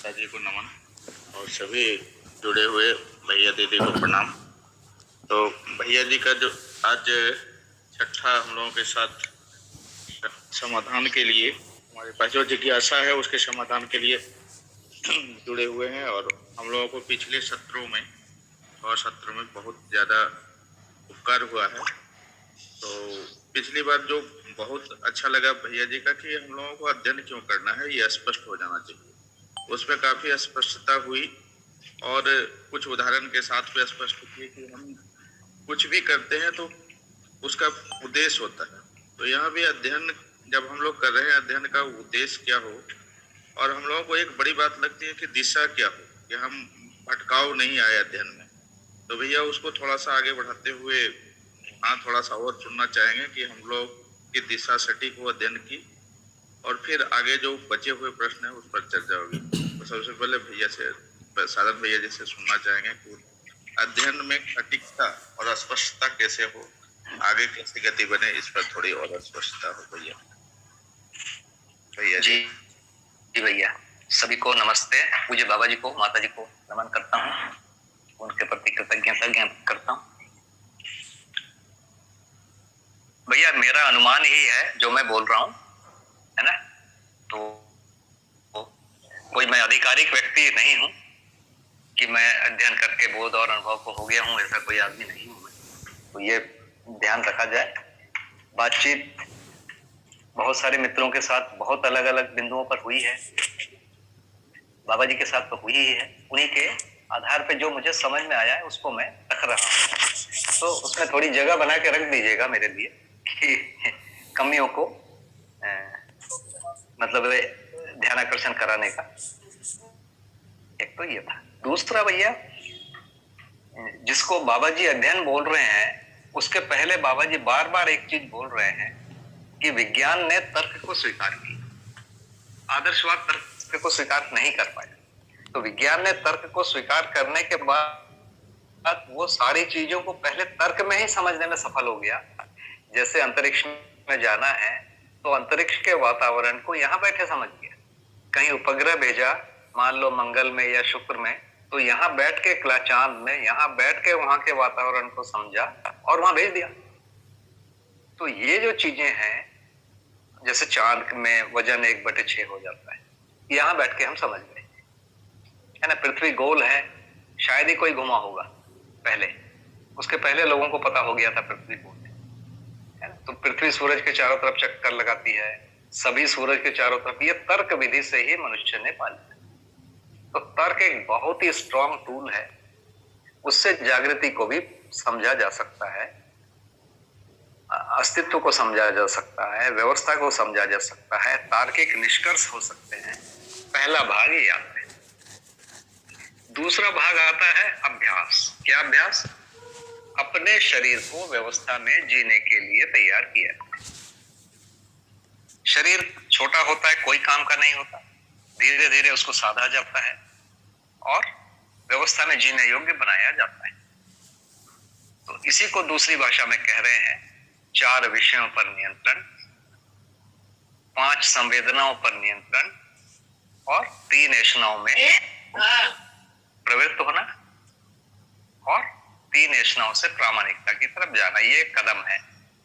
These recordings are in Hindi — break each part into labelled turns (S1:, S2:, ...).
S1: माता जी को नमन और सभी जुड़े हुए भैया दीदी को प्रणाम। तो भैया जी का जो आज छठा हम लोगों के साथ समाधान के लिए, हमारे पास जो जिज्ञासा है उसके समाधान के लिए जुड़े हुए हैं। और हम लोगों को पिछले सत्रों में और सत्रों में बहुत ज़्यादा उपकार हुआ है। तो पिछली बार जो बहुत अच्छा लगा भैया जी का कि हम लोगों को अध्ययन क्यों करना है ये स्पष्ट हो जाना चाहिए, उसमें काफ़ी स्पष्टता हुई और कुछ उदाहरण के साथ भी स्पष्ट हुई कि हम कुछ भी करते हैं तो उसका उद्देश्य होता है। तो यहाँ भी अध्ययन जब हम लोग कर रहे हैं, अध्ययन का उद्देश्य क्या हो, और हम लोगों को एक बड़ी बात लगती है कि दिशा क्या हो, कि हम भटकाव नहीं आए अध्ययन में। तो भैया उसको थोड़ा सा आगे बढ़ाते हुए हाँ थोड़ा सा और सुनना चाहेंगे कि हम लोग की दिशा सटीक हो अध्ययन की, और फिर आगे जो बचे हुए प्रश्न है उस पर चर्चा होगी। तो सबसे पहले भैया से, साधन भैया जी से सुनना चाहेंगे कि अध्ययन में सटीकता और स्पष्टता कैसे हो, आगे कैसे गति बने, इस पर थोड़ी और स्पष्टता हो भैया।
S2: भैया जी भैया सभी को नमस्ते। पूज्य बाबा जी को, माता जी को नमन करता हूँ, उनके प्रति कृतज्ञता ज्ञापित करता हूँ। भैया मेरा अनुमान ही है जो मैं बोल रहा हूँ, है ना। तो कोई मैं आधिकारिक व्यक्ति नहीं हूँ कि मैं अध्ययन करके बोध और अनुभव को हो गया हूँ, ऐसा कोई आदमी नहीं हूँ। तो ये ध्यान रखा जाए। बातचीत बहुत सारे मित्रों के साथ बहुत अलग अलग बिंदुओं पर हुई है, बाबा जी के साथ तो हुई ही है। उन्हीं के आधार पे जो मुझे समझ में आया है उसको मैं रख रहा हूँ। तो उसमें थोड़ी जगह बना के रख दीजिएगा मेरे लिए कि कमियों को मतलब ध्यान आकर्षण कराने का। एक तो ये था। दूसरा भैया, जिसको बाबा जी अध्ययन बोल रहे हैं उसके पहले बाबा जी बार बार एक चीज बोल रहे हैं कि विज्ञान ने तर्क को स्वीकार किया, आदर्शवाद तर्क को स्वीकार नहीं कर पाया। तो विज्ञान ने तर्क को स्वीकार करने के बाद वो सारी चीजों को पहले तर्क में ही समझने में सफल हो गया। जैसे अंतरिक्ष में जाना है तो अंतरिक्ष के वातावरण को यहाँ बैठे समझ गया। कहीं उपग्रह भेजा, मान लो मंगल में या शुक्र में, तो यहाँ बैठ के चांद में यहाँ बैठ के वहां के वातावरण को समझा और वहां भेज दिया। तो ये जो चीजें हैं, जैसे चांद में वजन 1/6 हो जाता है, यहाँ बैठ के हम समझ गए, है ना। पृथ्वी गोल है, शायद ही कोई घुमा होगा पहले, उसके पहले लोगों को पता हो गया था पृथ्वी गोल है ना। तो पृथ्वी सूरज के चारों तरफ चक्कर लगाती है, सभी सूरज के चारों तरफ, ये तर्क विधि से ही मनुष्य ने पा लिया। तो तर्क एक बहुत ही स्ट्रॉन्ग टूल है, उससे जागृति को भी समझा जा सकता है, अस्तित्व को समझा जा सकता है, व्यवस्था को समझा जा सकता है, तार्किक निष्कर्ष हो सकते हैं। पहला भाग ये आता है। दूसरा भाग आता है अभ्यास। क्या अभ्यास? अपने शरीर को व्यवस्था में जीने के लिए तैयार किया। शरीर छोटा होता है, कोई काम का नहीं होता, धीरे धीरे उसको साधा जाता है और व्यवस्था में जीने योग्य बनाया जाता है। तो इसी को दूसरी भाषा में कह रहे हैं 4 विषयों पर नियंत्रण, 5 संवेदनाओं पर नियंत्रण और 3 ऐषणाओं में प्रवृत्त होना और 3 ऐषणाओं से प्रामाणिकता की तरफ जाना। ये कदम है।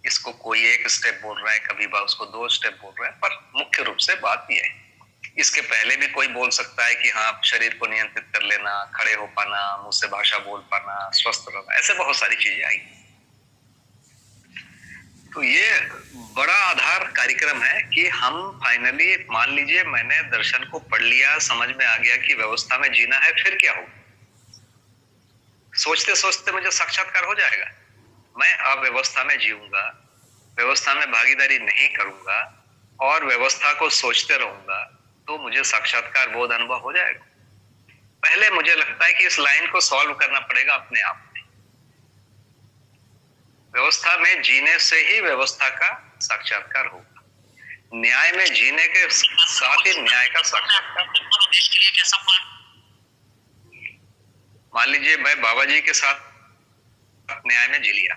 S2: इसको कोई एक स्टेप बोल रहा है, कभी उसको 2 स्टेप बोल रहा है, पर मुख्य रूप से बात यह है। इसके पहले भी कोई बोल सकता है कि हाँ, शरीर को नियंत्रित कर लेना, खड़े हो पाना, मुंह से भाषा बोल पाना, स्वस्थ रहना, ऐसे बहुत सारी चीजें आई। तो ये बड़ा आधार कार्यक्रम है कि हम फाइनली, मान लीजिए मैंने दर्शन को पढ़ लिया, समझ में आ गया कि व्यवस्था में जीना है, फिर क्या होगा? सोचते सोचते मुझे साक्षात्कार हो जाएगा। मैं अव्यवस्था में जीऊंगा, व्यवस्था में भागीदारी नहीं करूंगा और व्यवस्था को सोचते रहूंगा, तो मुझे साक्षात्कार बोध अनुभव हो जाएगा। पहले मुझे लगता है कि इस लाइन को सॉल्व करना पड़ेगा अपने आप में। व्यवस्था में जीने से ही व्यवस्था का साक्षात्कार होगा। न्याय में जीने के साथ ही न्याय का साक्षात्कार। मान लीजिए मैं बाबा जी के साथ न्याय में जी लिया,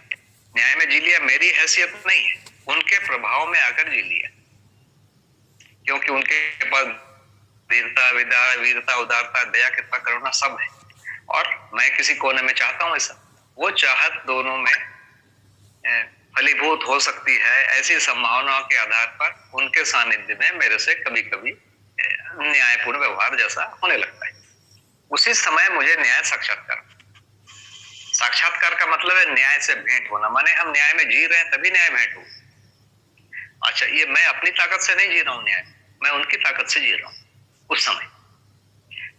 S2: न्याय में जी लिया, मेरी हैसियत नहीं है, उनके प्रभाव में आकर जी लिया, क्योंकि उनके पास वीरता, विद्या, वीरता, उदारता, दया, कृपा, करुणा सब है। और मैं किसी कोने में चाहता हूँ ऐसा, वो चाहत दोनों में फलीभूत हो सकती है। ऐसी संभावनाओं के आधार पर उनके सानिध्य में मेरे से कभी कभी न्यायपूर्ण व्यवहार जैसा होने लगता है। उसी समय मुझे न्याय साक्षात्कार, साक्षात्कार का मतलब है न्याय से भेंट होना, माने हम न्याय में जी रहे हैं तभी न्याय भेंट हो। अच्छा, ये मैं अपनी ताकत से नहीं जी रहा हूं न्याय, मैं उनकी ताकत से जी रहा हूं उस समय,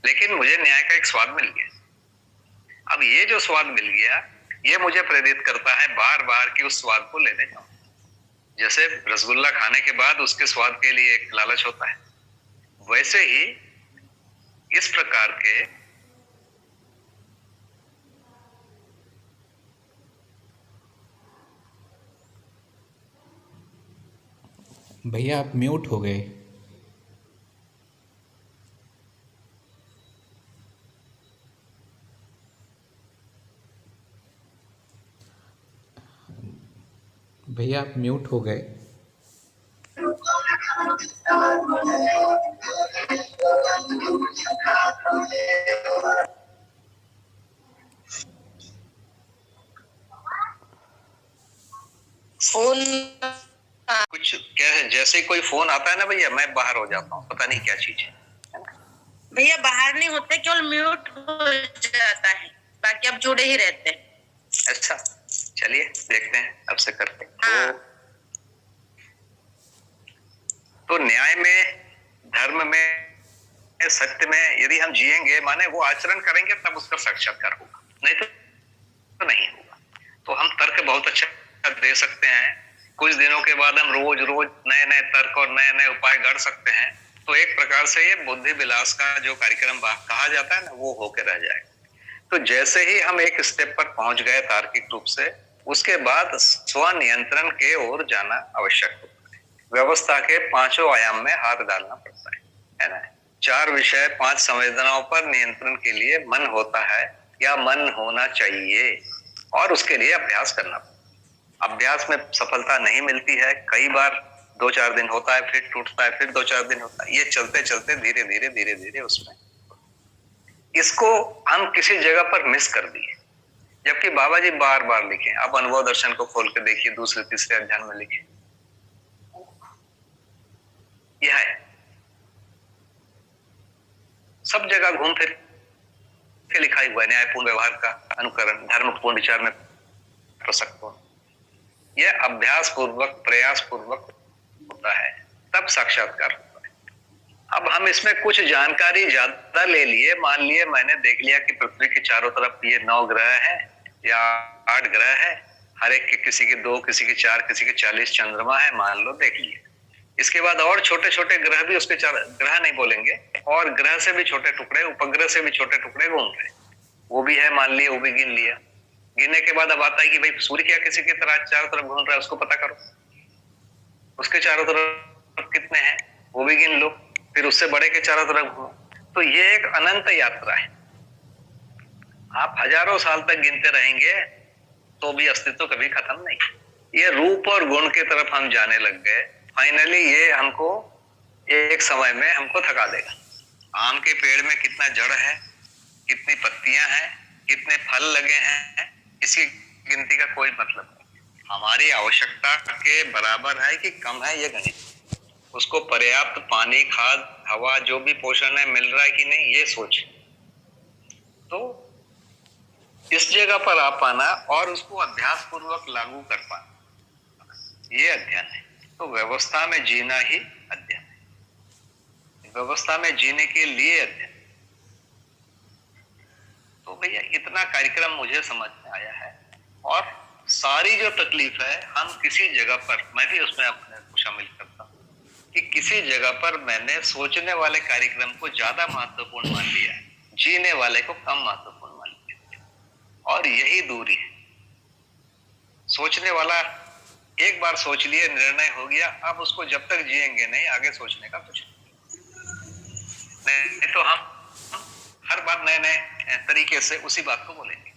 S2: लेकिन मुझे न्याय का एक स्वाद मिल गया। अब ये जो स्वाद मिल गया, ये मुझे प्रेरित करता है बार बार कि उस स्वाद को लेने जाऊं। जैसे रसगुल्ला खाने के बाद उसके स्वाद के लिए एक लालच होता है, वैसे ही इस प्रकार के
S3: भैया आप म्यूट हो गए। भैया आप म्यूट हो गए।
S2: फोन कुछ क्या है, जैसे कोई फोन आता है ना भैया, मैं बाहर हो जाता हूँ, पता नहीं क्या चीज है।
S4: भैया बाहर नहीं होते, केवल म्यूट हो जाता है, बाकी आप जुड़े ही रहते हैं।
S2: अच्छा, चलिए देखते हैं अब से करके।
S4: हाँ।
S2: तो न्याय में, धर्म में, सत्य में यदि हम जिएंगे, माने वो आचरण करेंगे, तब उसका साक्षात्कार होगा, नहीं तो नहीं होगा। तो हम तर्क बहुत अच्छा दे सकते हैं, कुछ दिनों के बाद हम रोज रोज नए नए तर्क और नए नए उपाय गढ़ सकते हैं। तो एक प्रकार से ये बुद्धि विलास का जो कार्यक्रम कहा जाता है ना, वो होकर रह जाएगा। तो जैसे ही हम एक स्टेप पर पहुंच गए तार्किक रूप से, उसके बाद स्वनियंत्रण के ओर जाना आवश्यक होता है। व्यवस्था के पांचों आयाम में हाथ डालना पड़ता है ना। 4 विषय 5 संवेदनाओं पर नियंत्रण के लिए मन होता है या मन होना चाहिए, और उसके लिए अभ्यास करना पड़ता है। अभ्यास में सफलता नहीं मिलती है, कई बार 2-4 दिन होता है, फिर टूटता है, फिर 2-4 दिन होता है, ये चलते चलते धीरे धीरे उसमें इसको हम किसी जगह पर मिस कर दिए। जबकि बाबा जी बार बार लिखे, आप अनुभव दर्शन को खोल के देखिए, दूसरे तीसरे अध्याय में लिखे, यह है सब जगह घूम फिर के लिखा हुआ है। न्यायपूर्ण व्यवहार का अनुकरण, धर्मपूर्ण विचार में प्रसक्त हो, यह अभ्यास पूर्वक, प्रयास पूर्वक होता है, तब साक्षात्कार होता है। अब हम इसमें कुछ जानकारी ज्यादा ले लिए, मान लिए मैंने देख लिया कि पृथ्वी के चारों तरफ ये 9 ग्रह है या 8 ग्रह है, हर एक के किसी के 2, किसी के 4, किसी के 40 चंद्रमा है, मान लो देख लिए। इसके बाद और छोटे छोटे ग्रह भी, उसके 4 ग्रह नहीं बोलेंगे, और ग्रह से भी छोटे टुकड़े, उपग्रह से भी छोटे टुकड़े घूम रहे, वो भी है, मान लिए, वो भी गिन लिया। गिनने के बाद अब आता है कि भाई सूर्य क्या किसी की तरह चारों तरफ घूम रहा है, उसको पता करो, उसके चारों तरफ कितने हैं वो भी गिन लो, फिर उससे बड़े के चारों तरफ घूमो। तो ये एक अनंत यात्रा है, आप हजारों साल तक गिनते रहेंगे तो भी अस्तित्व कभी खत्म नहीं। ये रूप और गुण की तरफ हम जाने लग गए, फाइनली ये हमको एक समय में हमको थका देगा। आम के पेड़ में कितना जड़ है, कितनी पत्तियां हैं, कितने फल लगे हैं, इसकी गिनती का कोई मतलब नहीं। हमारी आवश्यकता के बराबर है कि कम है, ये गणित। उसको पर्याप्त पानी, खाद, हवा, जो भी पोषण है मिल रहा है कि नहीं, ये सोच। तो इस जगह पर आ पाना और उसको अभ्यास पूर्वक लागू कर पाना, ये अध्ययन है। तो व्यवस्था में जीना ही अध्ययन है, व्यवस्था में जीने के लिए अध्ययन। तो भैया इतना कार्यक्रम मुझे समझ में आया है, और सारी जो तकलीफ है, हम किसी जगह पर, मैं भी उसमें अपने को शामिल करता हूँ कि किसी जगह पर मैंने सोचने वाले कार्यक्रम को ज्यादा महत्वपूर्ण मान लिया, जीने वाले को कम महत्वपूर्ण मान लिया, और यही दूरी है। सोचने वाला एक बार सोच लिए, निर्णय हो गया, अब उसको जब तक जिएंगे नहीं, आगे सोचने का कुछ नहीं। तो हम हर बार नए नए तरीके से उसी बात को बोलेंगे,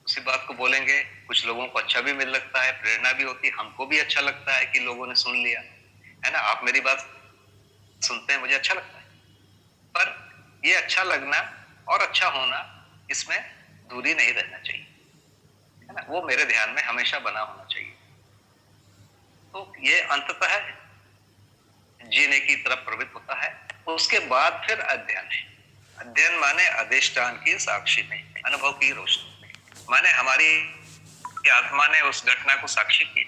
S2: उसी बात को बोलेंगे। कुछ लोगों को अच्छा भी मिल लगता है, प्रेरणा भी होती है, हमको भी अच्छा लगता है कि लोगों ने सुन लिया, है ना। आप मेरी बात सुनते हैं, मुझे अच्छा लगता है, ये अच्छा लगना और अच्छा होना, इसमें दूरी नहीं रहना चाहिए, है ना, वो मेरे ध्यान में हमेशा बना होना चाहिए। तो ये अंततः जीने की तरफ प्रवृत्त होता है। उसके बाद फिर अध्ययन है। अध्ययन माने अधिष्ठान की साक्षी में, अनुभव की रोशनी में, माने हमारी आत्मा ने उस घटना को साक्षी की।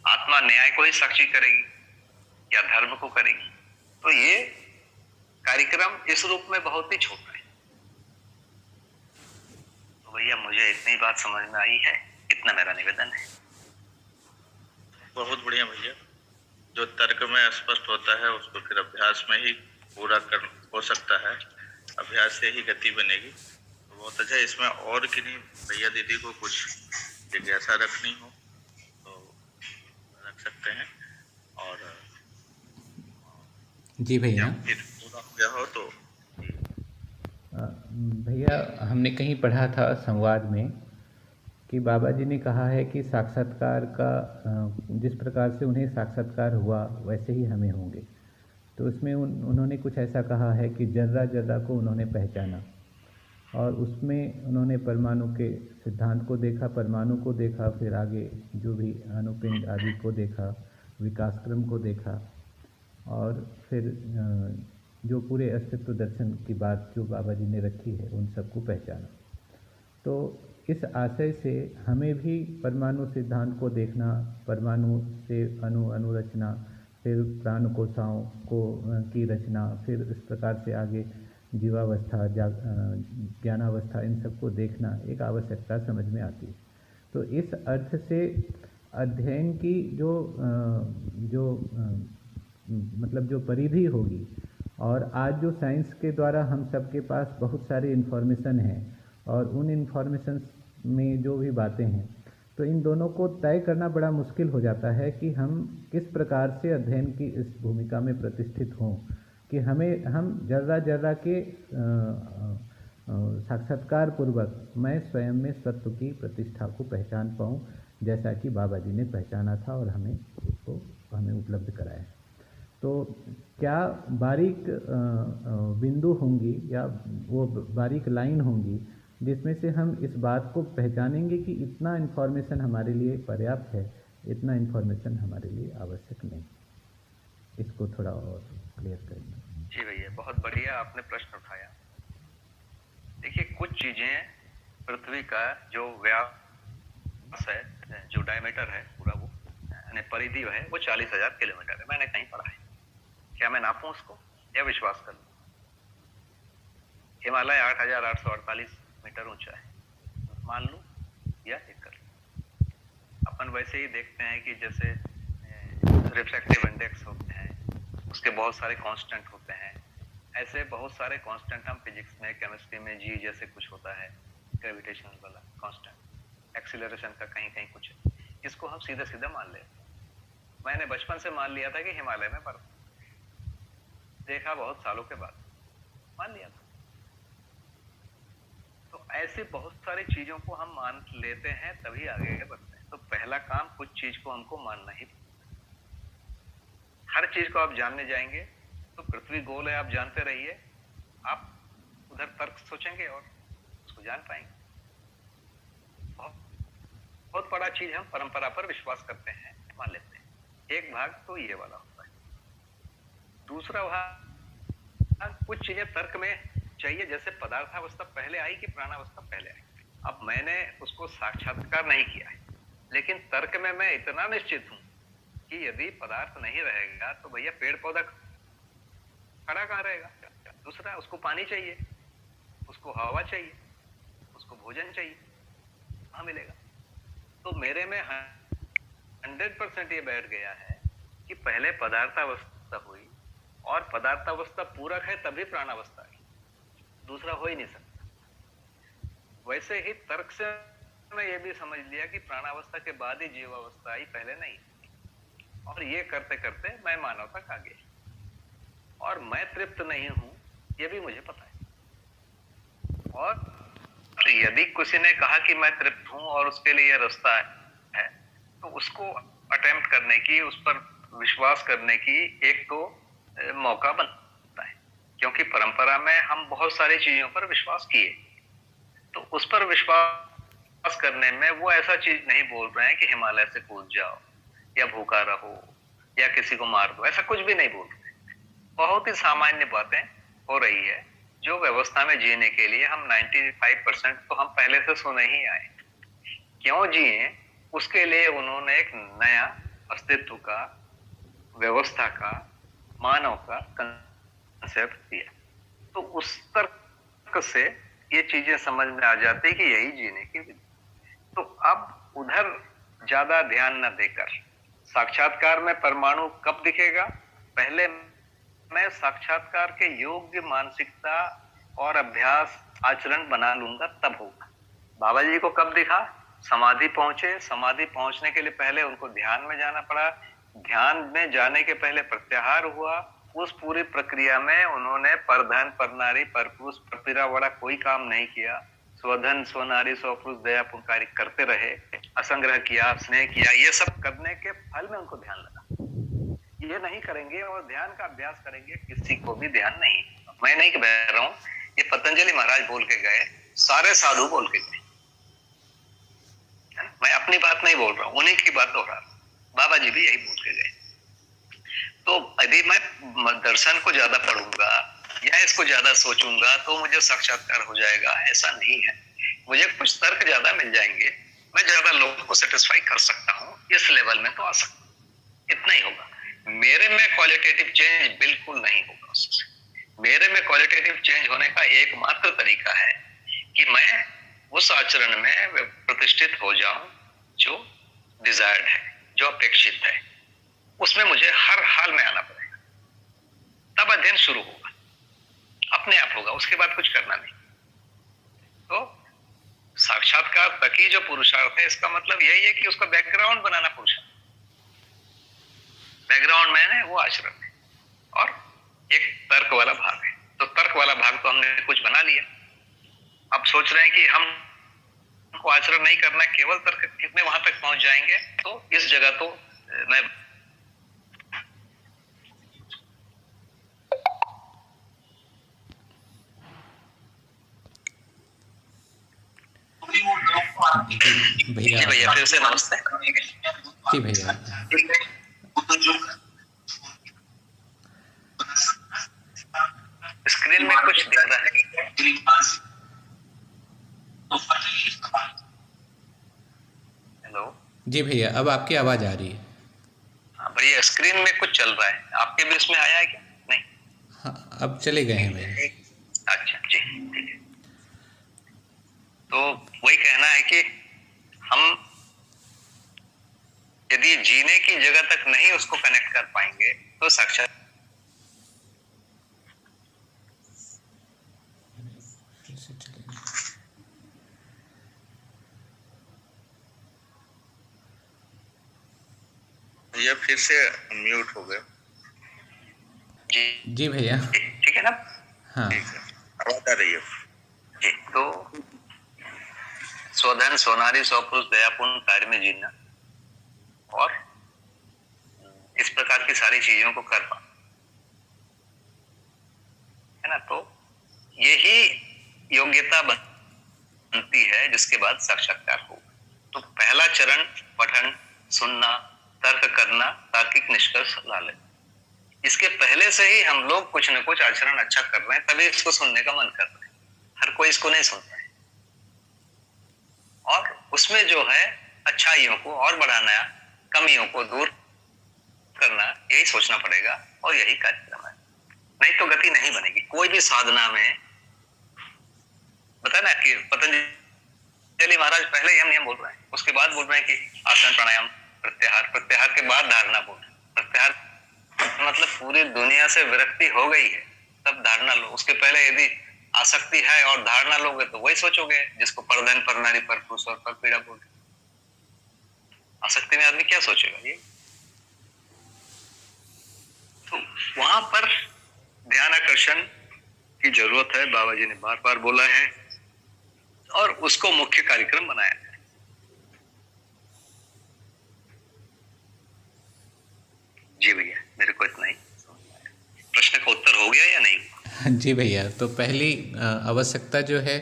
S2: आत्मा न्याय को ही साक्षी करेगी या धर्म को करेगी? तो ये कार्यक्रम इस रूप में बहुत ही छोटा है। तो भैया मुझे इतनी बात समझ में आई है, इतना मेरा निवेदन है।
S1: बहुत बढ़िया भैया। जो तर्क में स्पष्ट होता है उसको फिर अभ्यास में ही पूरा कर हो सकता है, अभ्यास से ही गति बनेगी। तो बहुत अच्छा। इसमें और किन्हीं भैया दीदी को कुछ जिज्ञासा रखनी हो तो रख सकते हैं, और
S3: जी भैया।
S1: फिर पूरा हो गया हो तो
S3: भैया हमने कहीं पढ़ा था संवाद में कि बाबा जी ने कहा है कि साक्षात्कार का जिस प्रकार से उन्हें साक्षात्कार हुआ वैसे ही हमें होंगे। तो उसमें उन्होंने कुछ ऐसा कहा है कि जर्रा जर्रा को उन्होंने पहचाना, और उसमें उन्होंने परमाणु के सिद्धांत को देखा, परमाणु को देखा, फिर आगे जो भी अणुपिंड आदि को देखा, विकास क्रम को देखा, और फिर जो पूरे अस्तित्व दर्शन की बात जो बाबा जी ने रखी है उन सबको पहचाना। तो इस आशय से हमें भी परमाणु सिद्धांत को देखना, परमाणु से अनुरचना, फिर प्राण कोशाओं को की रचना, फिर इस प्रकार से आगे जीवावस्था, ज्ञानावस्था, इन सबको देखना एक आवश्यकता समझ में आती है। तो इस अर्थ से अध्ययन की जो मतलब जो परिधि होगी, और आज जो साइंस के द्वारा हम सबके पास बहुत सारी इन्फॉर्मेशन है, और उन इन्फॉर्मेशन में जो भी बातें हैं, तो इन दोनों को तय करना बड़ा मुश्किल हो जाता है कि हम किस प्रकार से अध्ययन की इस भूमिका में प्रतिष्ठित हों कि हम जर्रा जर्रा के साक्षात्कार पूर्वक मैं स्वयं में सत्व की प्रतिष्ठा को पहचान पाऊँ, जैसा कि बाबा जी ने पहचाना था और हमें उपलब्ध कराया। तो क्या बारीक बिंदु होंगी या वो बारीक लाइन होंगी जिसमें से हम इस बात को पहचानेंगे कि इतना इन्फॉर्मेशन हमारे लिए पर्याप्त है, इतना इन्फॉर्मेशन हमारे लिए आवश्यक नहीं? इसको थोड़ा और क्लियर करेंगे।
S2: जी भैया, बहुत बढ़िया आपने प्रश्न उठाया। देखिए, कुछ चीजें पृथ्वी का जो व्यास है, जो डायमीटर है पूरा, वो यानी परिधि है, वो 40,000 किलोमीटर है। मैंने कहीं पढ़ा है। क्या मैं नापूं उसको या विश्वास कर लूं? हिमालय 8,848 मीटर ऊंचा है, मान लूं या एक कर लूं। अपन वैसे ही देखते हैं कि जैसे रिफ्रैक्टिव इंडेक्स होते हैं, उसके बहुत सारे कांस्टेंट होते हैं। ऐसे बहुत सारे कांस्टेंट हम फिजिक्स में, केमिस्ट्री में जी जैसे कुछ होता है, ग्रेविटेशनल वाला कांस्टेंट, एक्सीलरेशन का कहीं कहीं कुछ है। इसको हम सीधा सीधा मान लेते हैं। मैंने बचपन से मान लिया था कि हिमालय में बर्फ, देखा बहुत सालों के बाद, मान लिया था। तो ऐसे बहुत सारी चीजों को हम मान लेते हैं, तभी आगे बढ़ते हैं। तो पहला काम, कुछ चीज को हमको मानना ही। हर चीज को आप जानने जाएंगे तो पृथ्वी गोल है, आप जानते रहिए, आप उधर तर्क सोचेंगे और उसको जान पाएंगे। बहुत बड़ा चीज हम परंपरा पर विश्वास करते हैं, मान लेते हैं। एक भाग तो ये वाला होता है। दूसरा भाग, कुछ चीजें तर्क में चाहिए, जैसे पदार्थावस्था पहले आई कि प्राणावस्था पहले आई। अब मैंने उसको साक्षात्कार नहीं किया है, लेकिन तर्क में मैं इतना निश्चित हूं कि यदि पदार्थ नहीं रहेगा तो भैया पेड़ पौधा खड़ा कहां रहेगा? दूसरा, उसको पानी चाहिए, उसको हवा चाहिए, उसको भोजन चाहिए, कहां मिलेगा? तो मेरे में 100% ये बैठ गया है कि पहले पदार्थावस्था हुई, और पदार्थावस्था पूरक है तभी प्राणावस्था आई, दूसरा हो ही नहीं सकता। वैसे ही तर्क से मैं ये भी समझ लिया कि प्राणावस्था के बाद ही जीवावस्था आई, पहले नहीं। और ये करते करते मैं मानव तक आ गया, और मैं तृप्त नहीं हूं, ये भी मुझे पता है। और यदि किसी ने कहा कि मैं तृप्त हूं और उसके लिए यह रास्ता है, तो उसको अटेम्प्ट करने की, उस पर विश्वास करने की एक तो मौका बनता है, क्योंकि परंपरा में हम बहुत सारी चीजों पर विश्वास किए, तो उस पर विश्वास करने में वो ऐसा चीज नहीं बोल रहे हैं कि हिमालय से कूद जाओ या भूखा रहो या किसी को मार दो, ऐसा कुछ भी नहीं बोल रहे। बहुत ही सामान्य बातें हो रही है जो व्यवस्था में जीने के लिए हम 95% तो हम पहले से सुने ही आए। क्यों जिए उसके लिए उन्होंने एक नया अस्तित्व का, व्यवस्था का, मानव का कंसेप्ट दिया। तो उस तर्क से ये चीजें समझ में आ जाती कि यही जीने की विधि। तो अब उधर ज्यादा ध्यान न देकर साक्षात्कार में परमाणु कब दिखेगा, पहले मैं साक्षात्कार के योग्य मानसिकता और अभ्यास आचरण बना लूंगा तब होगा। बाबा जी को कब दिखा, समाधि पहुंचे, समाधि पहुंचने के लिए पहले उनको ध्यान में जाना पड़ा, ध्यान में जाने के पहले प्रत्याहार हुआ। उस पूरी प्रक्रिया में उन्होंने परधन परनारी परपुरुष परपीरा वाला कोई काम नहीं किया। स्वधन स्वनारी स्वपुरुष दया पुकारी करते रहे, असंग्रह किया, स्नेह किया। ये सब करने के फल में उनको ध्यान लगा। ये नहीं करेंगे और ध्यान का अभ्यास करेंगे, किसी को भी ध्यान नहीं। मैं नहीं कह रहा हूं, ये पतंजलि महाराज बोल के गए, सारे साधु बोल के गए। मैं अपनी बात नहीं बोल रहा हूं, उन्हीं की बात दोहरा रहा हूं। बाबा जी भी यही बोल के गए। तो यदि मैं दर्शन को ज्यादा पढ़ूंगा या इसको ज्यादा सोचूंगा तो मुझे साक्षात्कार हो जाएगा, ऐसा नहीं है। मुझे कुछ तर्क ज्यादा मिल जाएंगे, मैं ज्यादा लोगों को सेटिस्फाई कर सकता हूँ, इस लेवल में तो आ सकता हूँ, इतना ही होगा। मेरे में क्वालिटेटिव चेंज बिल्कुल नहीं होगा उससे। मेरे में क्वालिटेटिव चेंज होने का एकमात्र तरीका है कि मैं उस आचरण में प्रतिष्ठित हो जाऊं जो डिजायर्ड है, जो अपेक्षित है। उसमें मुझे हर हाल में आना पड़ेगा, तब अध्ययन शुरू होगा, अपने आप होगा, उसके बाद कुछ करना नहीं। तो साक्षात्कार तक ही जो पुरुषार्थ है, इसका मतलब यही है कि उसका बैकग्राउंड बनाना पुरुषार्थ। बैकग्राउंड में वो आचरण है और एक तर्क वाला भाग है। तो तर्क वाला भाग तो हमने कुछ बना लिया, अब सोच रहे हैं कि हमको आचरण नहीं करना, केवल तर्क कितने वहां तक पहुंच जाएंगे। तो इस जगह तो मैं
S3: भैया
S2: जी भैया फिर से नमस्ते।
S3: जी भैया,
S2: स्क्रीन में कुछ दिख रहा है। हेलो
S3: जी भैया, अब आपकी आवाज आ रही है।
S2: हाँ भैया, स्क्रीन में कुछ चल रहा है, आपके भी इसमें आया है क्या? नहीं,
S3: हाँ, अब चले गए हैं भैया।
S2: अच्छा जी, ठीक है। तो वही कहना है कि हम यदि जीने की जगह तक नहीं उसको कनेक्ट कर पाएंगे तो साक्षात
S1: ये फिर से म्यूट हो गए।
S3: जी भैया,
S2: ठीक है ना?
S3: हाँ
S1: ठीक है, आवाज आ रही है
S2: जी। तो स्वधन स्वनारी स्वपुरुष दयापूर्ण कार्य में जीना और इस प्रकार की सारी चीजों को कर पाना है ना, तो यही योग्यता बनती है जिसके बाद साक्षात्कार होगा। तो पहला चरण पठन, सुनना, तर्क करना, तार्किक निष्कर्ष ला लेना। इसके पहले से ही हम लोग कुछ न कुछ आचरण अच्छा कर रहे हैं, तभी इसको सुनने का मन कर रहा है। हर कोई इसको नहीं सुनता है और उसमें जो है अच्छाइयों को और बढ़ाना, कमियों को दूर करना, यही सोचना पड़ेगा और यही कार्यक्रम है। नहीं तो गति नहीं बनेगी कोई भी साधना में। बता ना कि पतंजलि महाराज पहले ही हम नियम बोल रहे हैं, उसके बाद बोल रहे हैं कि आसन प्राणायाम प्रत्याहार, प्रत्याहार के बाद धारणा बोल रहे हैं। प्रत्याहार मतलब पूरी दुनिया से विरक्ति हो गई है तब धारणा लो। उसके पहले यदि आसक्ति है और धारणा लोगे तो वही सोचोगे जिसको परधन परनारी परपुरुष और परपीड़ा बोल रहे। आसक्ति में आदमी क्या सोचेगा? ये तो वहां पर ध्यान आकर्षण की जरूरत है, बाबा जी ने बार बार बोला है और उसको मुख्य कार्यक्रम बनाया है। जी भैया, मेरे को इतना ही। प्रश्न का उत्तर हो गया या नहीं?
S3: जी भैया, तो पहली आवश्यकता जो है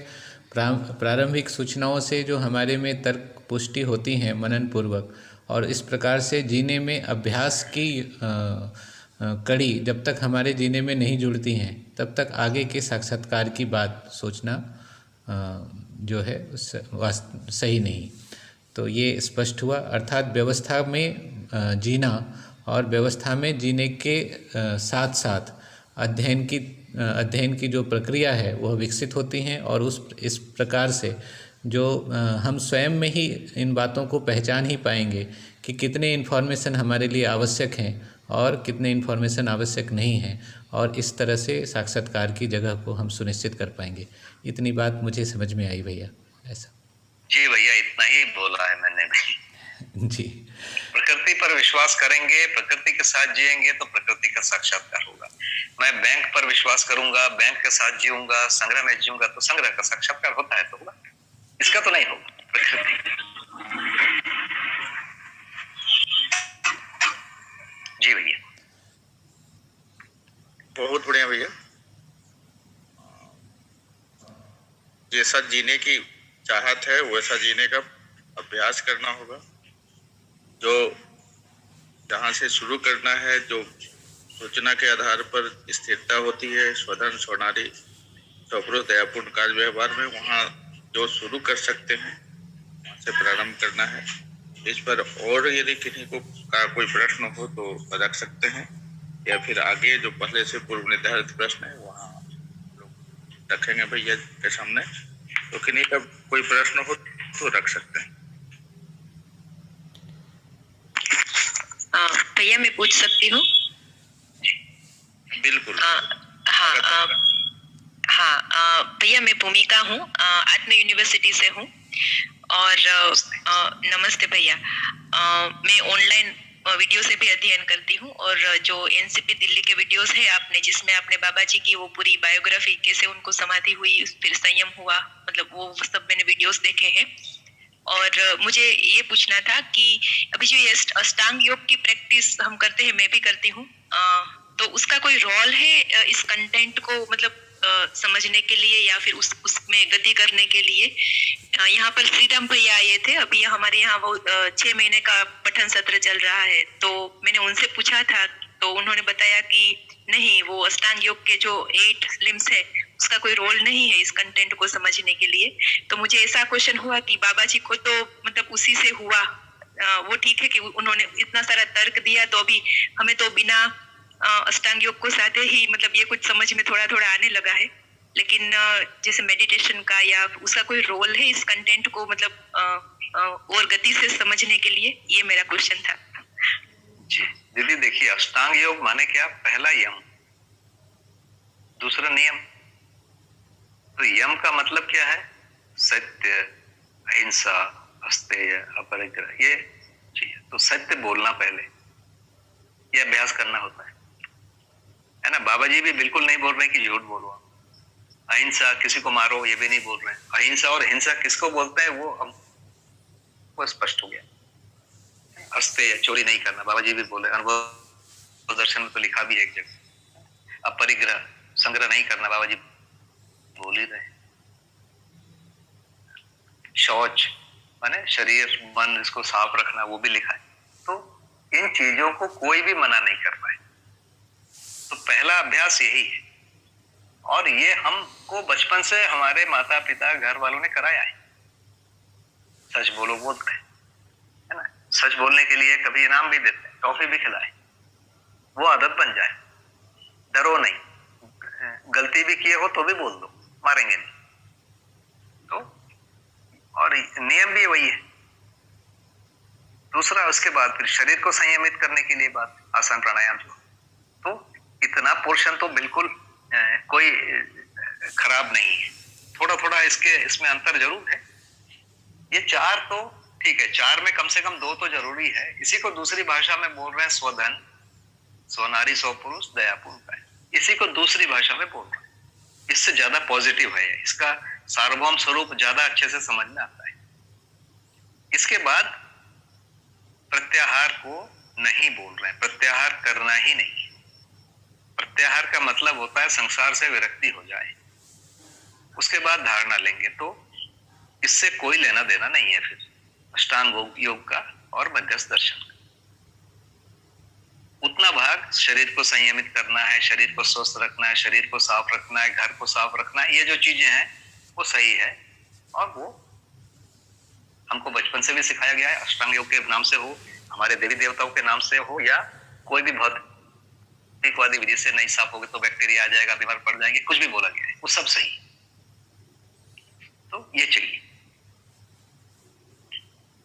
S3: प्रारंभिक सूचनाओं से जो हमारे में तर्क पुष्टि होती हैं मनन पूर्वक, और इस प्रकार से जीने में अभ्यास की कड़ी जब तक हमारे जीने में नहीं जुड़ती हैं तब तक आगे के साक्षात्कार की बात सोचना जो है सही नहीं। तो ये स्पष्ट हुआ, अर्थात व्यवस्था में जीना और व्यवस्था में जीने के साथ साथ अध्ययन की जो प्रक्रिया है वह विकसित होती हैं, और इस प्रकार से जो हम स्वयं में ही इन बातों को पहचान ही पाएंगे कि कितने इन्फॉर्मेशन हमारे लिए आवश्यक हैं और कितने इन्फॉर्मेशन आवश्यक नहीं हैं, और इस तरह से साक्षात्कार की जगह को हम सुनिश्चित कर पाएंगे। इतनी बात मुझे समझ में आई भैया। ऐसा
S2: जी भैया, इतना ही बोला है मैंने भी।
S3: जी,
S2: प्रकृति पर विश्वास करेंगे, प्रकृति के साथ जिएंगे तो प्रकृति का साक्षात्कार होगा। मैं बैंक पर विश्वास करूंगा, बैंक के साथ जीऊंगा, संग्रह में जीऊंगा तो संग्रह का साक्षात्कार होता है तो होगा, इसका तो नहीं होगा। प्रकृति। जी भैया,
S1: बहुत बढ़िया भैया। जैसा जीने की चाहत है वैसा जीने का अभ्यास करना होगा। जो जहाँ से शुरू करना है, जो सूचना के आधार पर स्थिरता होती है, स्वधन स्वनारी स्वपुरुष दयापूर्ण कार्य व्यवहार में, वहाँ जो शुरू कर सकते हैं वहाँ से प्रारंभ करना है। इस पर और यदि किसी को का कोई प्रश्न हो तो रख सकते हैं, या फिर आगे जो पहले से पूर्व निर्धारित प्रश्न है वहाँ रखेंगे भैया के सामने। तो किन्हीं का कोई प्रश्न हो तो रख सकते हैं।
S5: भैया मैं पूछ सकती हूँ?
S1: बिल्कुल।
S5: हाँ भैया, मैं भूमिका हूँ, आत्म यूनिवर्सिटी से हूँ। और नमस्ते भैया। मैं ऑनलाइन वीडियो से भी अध्ययन करती हूँ, और जो एनसीपी दिल्ली के वीडियोस है आपने, जिसमें आपने बाबा जी की वो पूरी बायोग्राफी, कैसे उनको समाधि हुई, फिर संयम हुआ, मतलब वो सब मैंने वीडियोस देखे हैं। और मुझे ये पूछना था कि अभी जो ये अष्टांग योग की प्रैक्टिस हम करते हैं, मैं भी करती हूँ, तो उसका कोई रोल है इस कंटेंट को मतलब समझने के लिए, या फिर उसमें गति करने के लिए? यहाँ पर श्रीराम भैया आए थे अभी, हमारे यहाँ वो 6 महीने का पठन सत्र चल रहा है, तो मैंने उनसे पूछा था तो उन्होंने बताया कि नहीं, वो अष्टांग योग के जो 8 लिम्स है उसका कोई रोल नहीं है इस कंटेंट को समझने के लिए। तो मुझे ऐसा क्वेश्चन हुआ कि बाबा जी को तो मतलब उसी से हुआ, वो ठीक है कि उन्होंने इतना सारा तर्क दिया, तो अभी हमें तो बिना अष्टांग योग को साथ ही मतलब ये कुछ समझ में थोड़ा थोड़ा आने लगा है, लेकिन जैसे मेडिटेशन का या उसका कोई रोल है इस कंटेंट को मतलब और गति से समझने के लिए? ये मेरा क्वेश्चन था।
S2: जी दीदी, देखिए, अष्टांग योग माने क्या? पहला यम, दूसरा नियम। तो यम का मतलब क्या है? सत्य, अहिंसा, अस्तेय, अपरिग्रह, ये चाहिए। तो सत्य बोलना पहले, ये अभ्यास करना होता है ना। बाबा जी भी बिल्कुल नहीं बोल रहे कि झूठ बोलो। अहिंसा, किसी को मारो, ये भी नहीं बोल रहे हैं। अहिंसा और हिंसा किसको बोलते हैं वो स्पष्ट हो गया। अस्तेय, चोरी नहीं करना, बाबा जी भी बोले, अनुभव दर्शन में तो लिखा भी है एक जगह। अपरिग्रह, संग्रह नहीं करना, बाबा जी बोल ही रहे। शौच माने शरीर मन इसको साफ रखना, वो भी लिखा है। तो इन चीजों को कोई भी मना नहीं कर पाए। तो पहला अभ्यास यही है, और ये हमको बचपन से हमारे माता पिता घर वालों ने कराया है। सच बोलो बोलते हैं, है ना। सच बोलने के लिए कभी इनाम भी देते हैं, टॉफी भी खिलाए, वो आदत बन जाए। डरो नहीं, गलती भी किए हो तो भी बोल दो, मारेंगे नहीं। तो और नियम भी वही है। दूसरा, उसके बाद फिर शरीर को संयमित करने के लिए बात, आसन प्राणायाम जो। तो इतना पोर्शन तो बिल्कुल कोई खराब नहीं है। थोड़ा थोड़ा इसमें अंतर जरूर है। ये 4 तो ठीक है, 4 में कम से कम 2 तो जरूरी है। इसी को दूसरी भाषा में बोल रहे हैं स्वधन, स्वनारी, स्वपुरुष, दयापूर्ण। इसी को दूसरी भाषा में बोल रहे हैं। इससे ज्यादा पॉजिटिव है, इसका सार्वभौम स्वरूप ज्यादा अच्छे से समझ में आता है। इसके बाद प्रत्याहार को नहीं बोल रहे हैं, प्रत्याहार करना ही नहीं है। प्रत्याहार का मतलब होता है संसार से विरक्ति हो जाए, उसके बाद धारणा लेंगे, तो इससे कोई लेना देना नहीं है फिर अष्टांग योग का और मध्यस्थ दर्शन का। उतना भाग शरीर को संयमित करना है, शरीर को स्वस्थ रखना है, शरीर को साफ रखना है, घर को साफ रखना है, ये जो चीजें हैं वो सही है और वो हमको बचपन से भी सिखाया गया है। अष्टांग योग के नाम से हो, हमारे देवी देवताओं के नाम से हो, या कोई भी भौतिकवादी विधि से नहीं साफ होगी तो बैक्टीरिया आ जाएगा, बीमार पड़ जाएंगे, कुछ भी बोला गया है वो सब सही। तो ये चाहिए,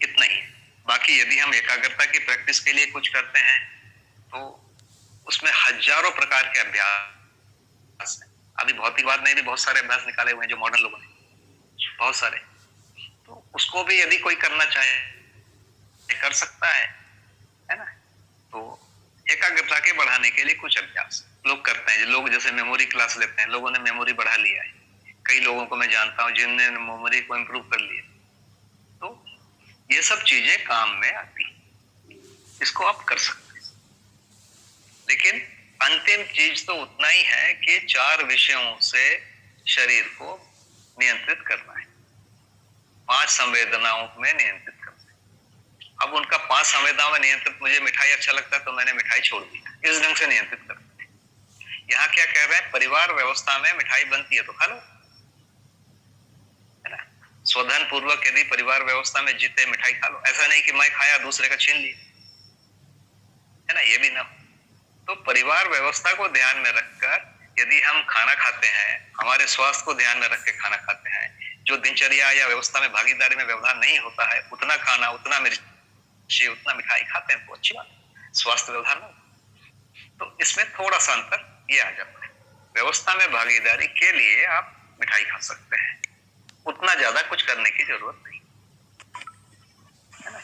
S2: इतना ही है। बाकी यदि हम एकाग्रता की प्रैक्टिस के लिए कुछ करते हैं तो उसमें हजारों प्रकार के अभ्यास हैं। अभी भौतिकवाद ने भी बहुत सारे अभ्यास निकाले हुए हैं जो मॉडर्न लोगों ने, बहुत सारे। तो उसको भी यदि कोई करना चाहे कर सकता है ना। तो एकाग्रता के बढ़ाने के लिए कुछ अभ्यास लोग करते हैं। लोग जैसे मेमोरी क्लास लेते हैं, लोगों ने मेमोरी बढ़ा लिया है। कई लोगों को मैं जानता हूं जिनने मेमोरी को इम्प्रूव कर लिया। तो ये सब चीजें काम में आती, इसको आप कर सकते हैं। लेकिन अंतिम चीज तो उतना ही है कि 4 विषयों से शरीर को नियंत्रित करना है, 5 संवेदनाओं में नियंत्रित करना है। अब उनका 5 संवेदनाओं में नियंत्रित, मुझे मिठाई अच्छा लगता है तो मैंने मिठाई छोड़ दी, इस ढंग से नियंत्रित करना है। यहाँ क्या कह रहे हैं, परिवार व्यवस्था में मिठाई बनती है तो खा लो, है ना। स्वधन पूर्वक यदि परिवार व्यवस्था में जीते मिठाई खा लो, ऐसा नहीं कि मैं खाया दूसरे का छीन लिया, है ना, ये भी ना। तो परिवार व्यवस्था को ध्यान में रखकर यदि हम खाना खाते हैं, हमारे स्वास्थ्य को ध्यान में रख के खाना खाते हैं, जो दिनचर्या या व्यवस्था में भागीदारी में व्यवधान नहीं होता है, उतना खाना, उतना मिर्ची, उतना मिठाई खाते हैं तो अच्छी बात, स्वास्थ्य व्यवधान हो। तो इसमें थोड़ा सा अंतर ये आ जाता है। व्यवस्था में भागीदारी के लिए आप मिठाई खा सकते हैं, उतना ज्यादा कुछ करने की जरूरत नहीं, है ना।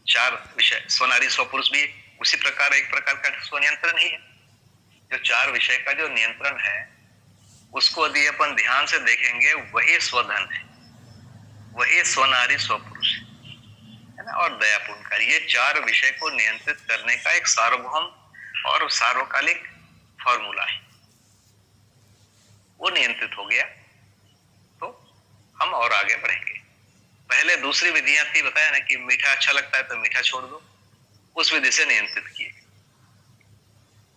S2: 4 विषय, स्वनारी स्वपुरुष भी उसी प्रकार एक प्रकार का स्वनियंत्रण ही है। जो 4 विषय का जो नियंत्रण है उसको यदि अपन ध्यान से देखेंगे, वही स्वधन है, वही स्वनारी स्वपुरुष है ना, और दयापूर्ण। ये 4 विषय को नियंत्रित करने का एक सार्वभौम और सार्वकालिक फॉर्मूला है। वो नियंत्रित हो गया तो हम और आगे बढ़ेंगे। पहले दूसरी विधियां थी, बताया ना कि मीठा अच्छा लगता है तो मीठा छोड़ दो, उस विधि से नियंत्रित किए,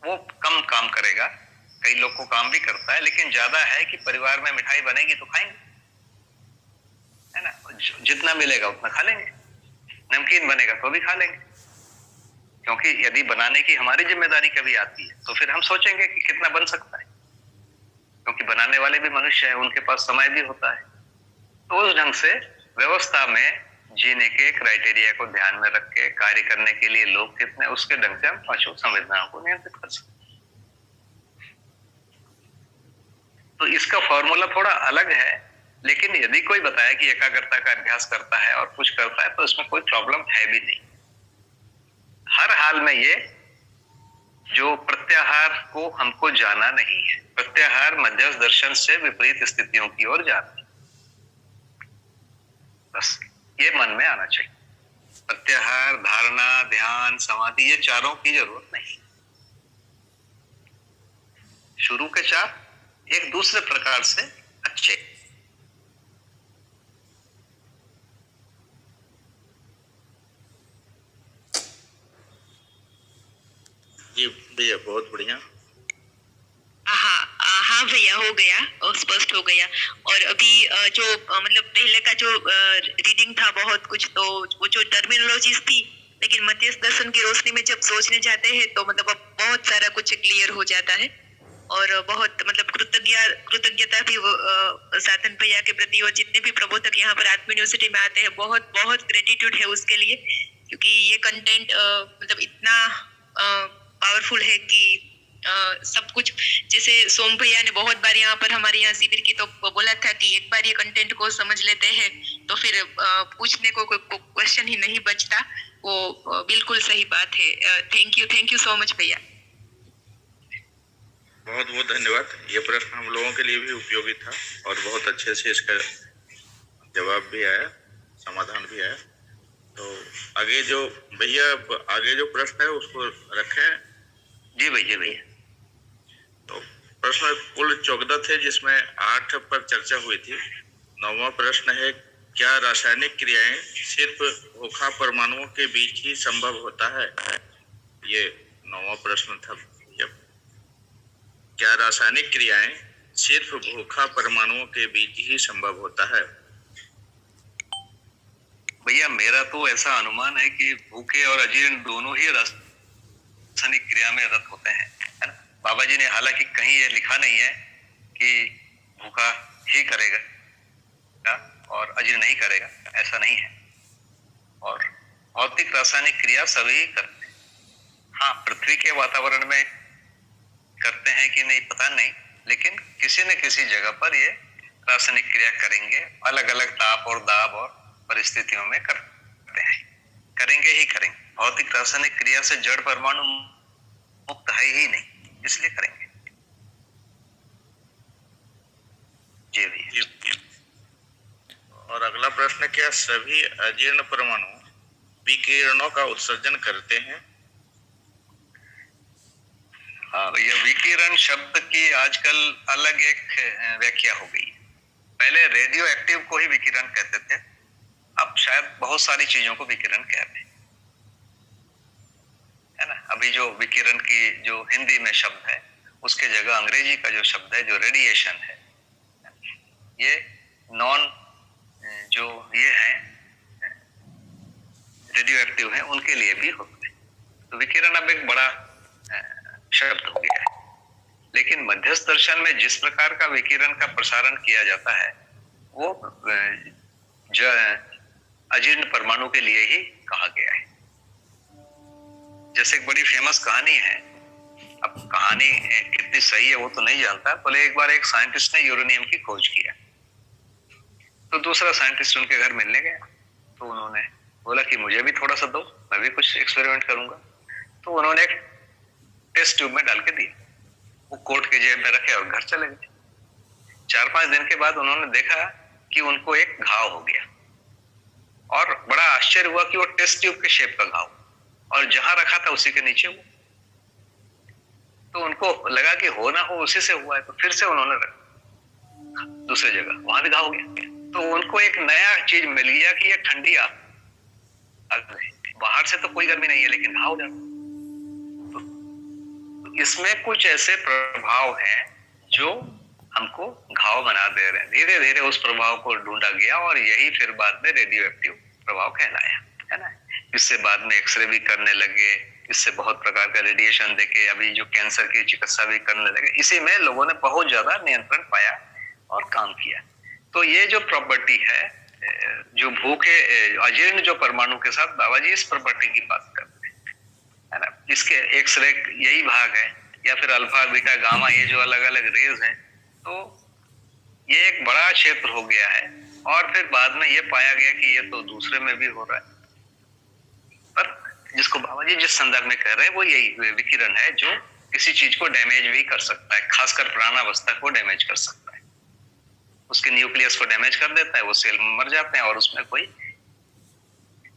S2: वो कम काम करेगा। कई लोग को काम भी करता है, लेकिन ज्यादा है कि परिवार में मिठाई बनेगी तो खाएंगे, है ना, जितना मिलेगा उतना खा लेंगे। नमकीन बनेगा तो भी खा लेंगे, क्योंकि यदि बनाने की हमारी जिम्मेदारी कभी आती है तो फिर हम सोचेंगे कि कितना बन सकता है, क्योंकि बनाने वाले भी मनुष्य हैं, उनके पास समय भी होता है। तो उस ढंग से व्यवस्था में जीने के क्राइटेरिया को ध्यान में रख के कार्य करने के लिए लोग कितने, उसके ढंग से हम 5 संवेदनाओं को नियंत्रित कर सकते। तो इसका फॉर्मूला थोड़ा अलग है, लेकिन यदि कोई बताए कि एकाग्रता का अभ्यास करता है और कुछ करता है तो इसमें कोई प्रॉब्लम है भी नहीं। हर हाल में ये जो प्रत्याहार को हमको जाना नहीं है, प्रत्याहार मध्यस्थ दर्शन से विपरीत स्थितियों की ओर जाता है, बस ये मन में आना चाहिए। प्रत्याहार, धारणा, ध्यान, समाधि, ये 4 की जरूरत नहीं। शुरू के 4 एक दूसरे प्रकार से अच्छे।
S1: जी भैया, बहुत बढ़िया।
S5: हाँ भैया, हो गया और स्पष्ट हो गया। और अभी जो मतलब पहले का जो रीडिंग था बहुत कुछ, तो वो जो टर्मिनोलॉजीज थी, लेकिन मध्यस्थ दर्शन की रोशनी में जब सोचने जाते हैं तो मतलब अब बहुत सारा कुछ क्लियर हो जाता है। और बहुत मतलब कृतज्ञता भी साधन भैया के प्रति, और जितने भी प्रबोधक यहाँ पर आत्म यूनिवर्सिटी में आते हैं, बहुत बहुत ग्रेटिट्यूड है उसके लिए, क्योंकि ये कंटेंट मतलब इतना पावरफुल है कि सब कुछ, जैसे सोम भैया ने बहुत बार यहाँ पर हमारे यहाँ शिविर की तो बोला था कि एक बार ये कंटेंट को समझ लेते हैं तो फिर पूछने को कोई क्वेश्चन ही नहीं बचता। वो बिल्कुल सही बात है। थैंक यू सो मच भैया।
S1: बहुत बहुत धन्यवाद। ये प्रश्न हम लोगों के लिए भी उपयोगी था और बहुत अच्छे से इसका जवाब भी आया, समाधान भी आया। तो आगे जो भैया, आगे जो प्रश्न है उसको रखें।
S2: जी भैया।
S1: प्रश्न कुल 14 थे, जिसमें 8 पर चर्चा हुई थी। 9वां प्रश्न है, क्या रासायनिक क्रियाएं सिर्फ भूखा परमाणुओं के बीच ही संभव होता है? ये 9वां प्रश्न था। क्या रासायनिक क्रियाएं सिर्फ भूखा परमाणुओं के बीच ही संभव होता है?
S2: भैया मेरा तो ऐसा अनुमान है कि भूखे और अजीर्ण दोनों ही रासायनिक क्रिया में रत होते हैं, है ना। बाबा जी ने हालांकि कहीं ये लिखा नहीं है कि भूखा ही करेगा और अजीर्ण नहीं करेगा, ऐसा नहीं है। और भौतिक रासायनिक क्रिया सभी करते हैं। हाँ, पृथ्वी के वातावरण में करते हैं कि नहीं पता नहीं, लेकिन किसी न किसी जगह पर ये रासायनिक क्रिया करेंगे, अलग अलग ताप और दाब और परिस्थितियों में करते हैं, करेंगे ही करेंगे। भौतिक रासायनिक क्रिया से जड़ परमाणु मुक्त है ही नहीं, इसलिए करेंगे। जी भैया।
S1: और अगला प्रश्न, क्या सभी अजीर्ण परमाणु विकिरणों का उत्सर्जन करते हैं?
S2: हाँ भैया, विकिरण शब्द की आजकल अलग एक व्याख्या हो गई। पहले रेडियो एक्टिव को ही विकिरण कहते थे, अब शायद बहुत सारी चीजों को विकिरण कहते हैं, है ना। अभी जो विकिरण की जो हिंदी में शब्द है, उसके जगह अंग्रेजी का जो शब्द है, जो रेडिएशन है, ये नॉन जो ये है रेडियो एक्टिव है, उनके लिए भी होते हैं। तो विकिरण अब एक बड़ा शब्द हो गया है। लेकिन मध्यस्थ दर्शन में जिस प्रकार का विकिरण का प्रसारण किया जाता है, वो अजीर्ण परमाणु के लिए ही कहा गया है। जैसे एक बड़ी फेमस कहानी है, अब कहानी कितनी सही है वो तो नहीं जानता, बोले एक बार एक साइंटिस्ट ने यूरेनियम की खोज किया, तो दूसरा साइंटिस्ट उनके घर मिलने गया, तो उन्होंने बोला कि मुझे भी थोड़ा सा दो, मैं भी कुछ एक्सपेरिमेंट करूंगा। तो उन्होंने एक टेस्ट ट्यूब में डाल के दिया, वो कोट के जेब में रखे और घर चले गए। 4-5 दिन के बाद उन्होंने देखा कि उनको एक घाव हो गया, और बड़ा आश्चर्य हुआ कि वो टेस्ट ट्यूब के शेप का घाव, और जहां रखा था उसी के नीचे हुआ। तो उनको लगा कि हो ना हो उसी से हुआ है, तो फिर से उन्होंने रखा दूसरी जगह, वहां भी घाव हो गया। तो उनको एक नया चीज मिल गया कि ये ठंडी आग है, बाहर से तो कोई गर्मी नहीं है लेकिन घाव जाता। तो इसमें कुछ ऐसे प्रभाव हैं जो हमको घाव बना दे रहे हैं। धीरे धीरे उस प्रभाव को ढूंढा गया और यही फिर बाद में रेडियो एक्टिव प्रभाव कहलाया, है ना। इससे बाद में एक्सरे भी करने लगे, इससे बहुत प्रकार का रेडिएशन देके अभी जो कैंसर की चिकित्सा भी करने लगे। इसी में लोगों ने बहुत ज्यादा नियंत्रण पाया और काम किया। तो ये जो प्रॉपर्टी है, जो भूखे अजीर्ण जो परमाणु के साथ बाबा जी इस प्रॉपर्टी की बात करते हैं, है ना। इसके एक्सरे यही भाग है, या फिर अल्फा बीटा गामा, ये जो अलग अलग रेज हैं, तो ये एक बड़ा क्षेत्र हो गया है। और फिर बाद में ये पाया गया कि ये तो दूसरे में भी हो रहा है, पर जिसको बाबा जी जिस संदर्भ में कह रहे हैं वो यही विकिरण है जो किसी चीज को डैमेज भी कर सकता है, खासकर प्राणावस्था को डैमेज कर सकता है, उसके न्यूक्लियस को डैमेज कर देता है, वो सेल मर जाते हैं और उसमें कोई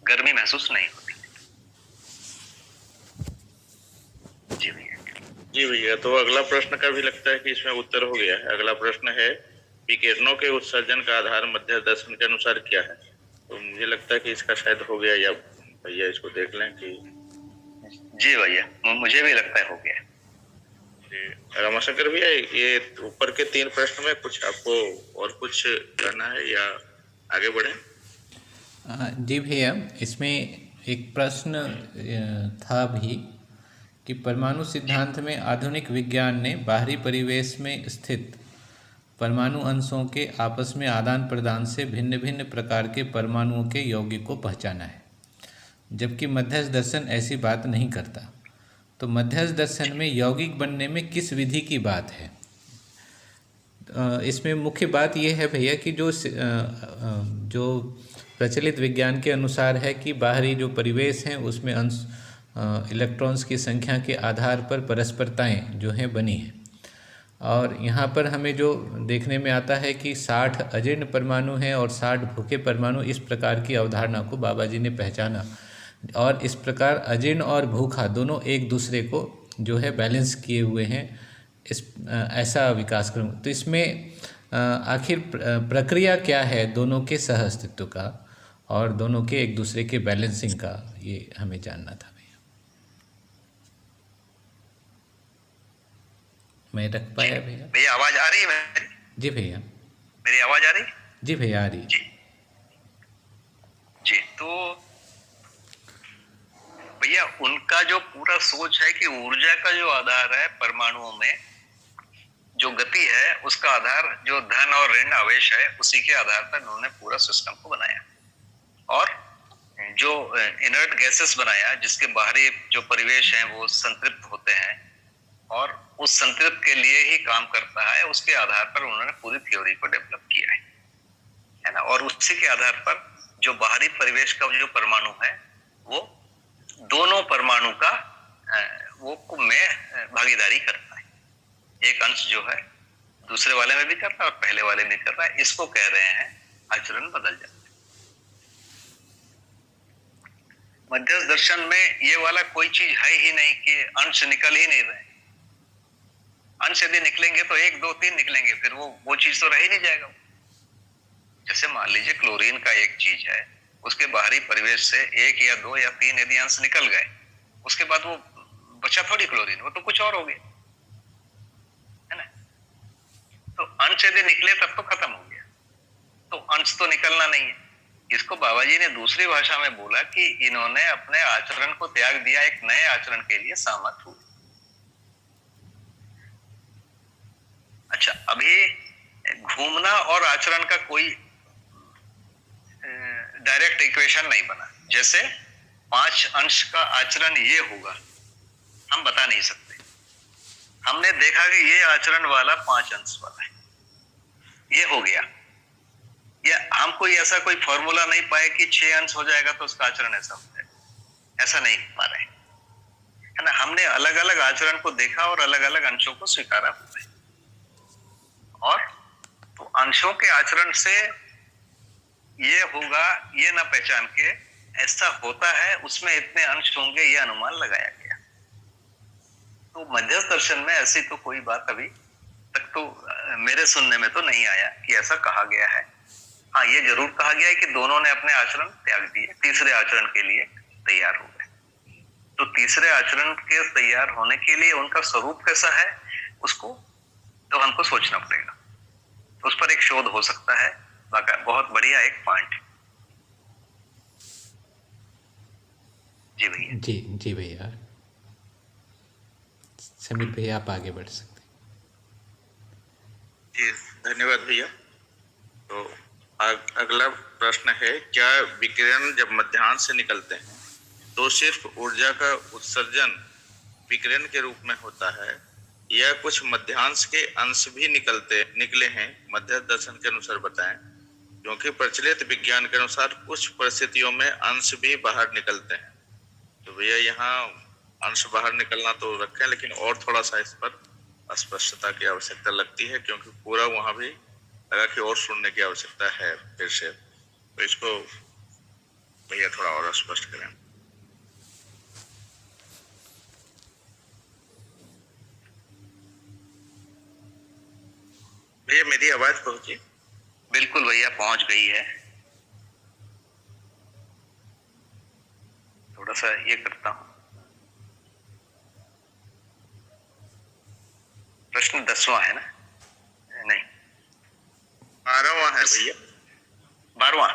S2: गर्मी महसूस नहीं होती। जी भैया।
S1: तो अगला प्रश्न का भी लगता है कि इसमें उत्तर हो गया है। अगला प्रश्न है, विकिरणों के उत्सर्जन का आधार मध्य दर्शन के अनुसार क्या है? तो मुझे लगता है कि इसका शायद हो गया, या भैया इसको देख लें कि।
S2: जी भैया, मुझे भी लगता है हो गया।
S1: रामाशंकर भैया, ये ऊपर के 3 प्रश्न में कुछ आपको और कुछ करना है या आगे बढ़े?
S3: जी भैया, इसमें एक प्रश्न था भी कि परमाणु सिद्धांत में आधुनिक विज्ञान ने बाहरी परिवेश में स्थित परमाणु अंशों के आपस में आदान प्रदान से भिन्न भिन्न प्रकार के परमाणुओं के यौगिक को पहचाना है, जबकि मध्यस्थ दर्शन ऐसी बात नहीं करता। तो मध्यस्थ दर्शन में यौगिक बनने में किस विधि की बात है? इसमें मुख्य बात यह है भैया कि जो प्रचलित विज्ञान के अनुसार है कि बाहरी जो परिवेश हैं उसमें अंश इलेक्ट्रॉन्स की संख्या के आधार पर परस्परताएं जो हैं बनी हैं, और यहाँ पर हमें जो देखने में आता है कि 60 अजीर्ण परमाणु हैं और 60 भूखे परमाणु, इस प्रकार की अवधारणा को बाबा जी ने पहचाना, और इस प्रकार अजीर्ण और भूखा दोनों एक दूसरे को जो है बैलेंस किए हुए हैं ऐसा विकास करूँ। तो इसमें आखिर प्रक्रिया क्या है दोनों के सह अस्तित्व का और दोनों के एक दूसरे के बैलेंसिंग का, ये हमें जानना था भैया। मैं रख पाया भैया?
S2: भैया आवाज आ रही है मेरी?
S3: जी भैया।
S2: मेरी आवाज आ रही?
S3: जी भैया आ रही है।
S2: जी जी। तो भैया उनका जो पूरा सोच है कि ऊर्जा का जो आधार है परमाणुओं में, जो गति है उसका आधार जो धन और ऋण आवेश है, उसी के आधार पर उन्होंने पूरा सिस्टम को बनाया। और जो इनर्ट गैसेस बनाया, जिसके बाहरी जो परिवेश है वो संतृप्त होते हैं और उस संतृप्त के लिए ही काम करता है, उसके आधार पर उन्होंने पूरी थ्योरी को डेवलप किया है ना। और उसी के आधार पर जो बाहरी परिवेश का जो परमाणु है, वो दोनों परमाणु का वो में भागीदारी करता है। एक अंश जो है दूसरे वाले में भी कर रहा है और पहले वाले में कर रहा है। इसको कह रहे हैं आचरण बदल जाता है। मध्यस्थ दर्शन में ये वाला कोई चीज है ही नहीं कि अंश निकल ही नहीं रहे। अंश यदि निकलेंगे तो 1 2 3 निकलेंगे, फिर वो चीज तो रह ही नहीं जाएगा। जैसे मान लीजिए क्लोरीन का एक चीज है, उसके बाहरी परिवेश से 1 या 2 या 3 यदि अंश निकल गए, उसके बाद वो बचा थोड़ी क्लोरीन, वो तो कुछ और हो गया, है ना। तो अंश यदि निकले तब तो खत्म हो गया, तो अंश तो निकलना नहीं है। इसको बाबा जी ने दूसरी भाषा में बोला कि इन्होंने अपने आचरण को त्याग दिया, एक नए आचरण के लिए सहमत हुए। अच्छा, अभी घूमना और आचरण का कोई डायरेक्ट इक्वेशन नहीं बना। जैसे 5 अंश का आचरण ये होगा, हम बता नहीं सकते। हमने देखा कि ये आचरण वाला 5 अंश वाला है, ये हो गया। या हम कोई ऐसा कोई फॉर्मूला नहीं पाए कि 6 अंश हो जाएगा तो उसका आचरण ऐसा हो जाएगा, ऐसा नहीं पा रहे, है ना। हमने अलग अलग आचरण को देखा और अलग अलग अंशों को स्वीकारा हुआ है। और तो अंशों के आचरण से ये होगा, ये ना पहचान के ऐसा होता है, उसमें इतने अंश होंगे, ये अनुमान लगाया गया। तो मध्यस्थ दर्शन में ऐसी तो कोई बात अभी तक तो मेरे सुनने में तो नहीं आया कि ऐसा कहा गया है। हाँ, ये जरूर कहा गया है कि दोनों ने अपने आचरण त्याग दिए, तीसरे आचरण के लिए तैयार हो गए। तो तीसरे आचरण के तैयार होने के लिए उनका स्वरूप कैसा है, उसको तो हमको सोचना पड़ेगा। उस पर एक शोध हो सकता है, बहुत बढ़िया एक पॉइंट है। जी भैया।
S3: जी भैया। समीर भैया आप आगे बढ़ सकते हैं।
S1: जी धन्यवाद भैया। तो अगला प्रश्न है, क्या विकिरण जब मध्याह्न से निकलते हैं तो सिर्फ ऊर्जा का उत्सर्जन विकिरण के रूप में होता है, या कुछ मध्यांश के अंश भी निकले हैं? मध्यस्थ दर्शन के अनुसार बताएं, क्योंकि प्रचलित विज्ञान के अनुसार कुछ परिस्थितियों में अंश भी बाहर निकलते हैं। तो भैया यहाँ अंश बाहर निकलना तो रखें, लेकिन और थोड़ा सा इस पर स्पष्टता की आवश्यकता लगती है, क्योंकि पूरा वहां भी लगा कि और सुनने की आवश्यकता है फिर से। तो इसको भैया थोड़ा और स्पष्ट करें। भैया मेरी आवाज पहुंची?
S2: बिल्कुल भैया, पहुंच गई है। थोड़ा सा ये करता हूं। प्रश्न 10वां है ना? नहीं,
S1: 12वां है भैया।
S2: 12वां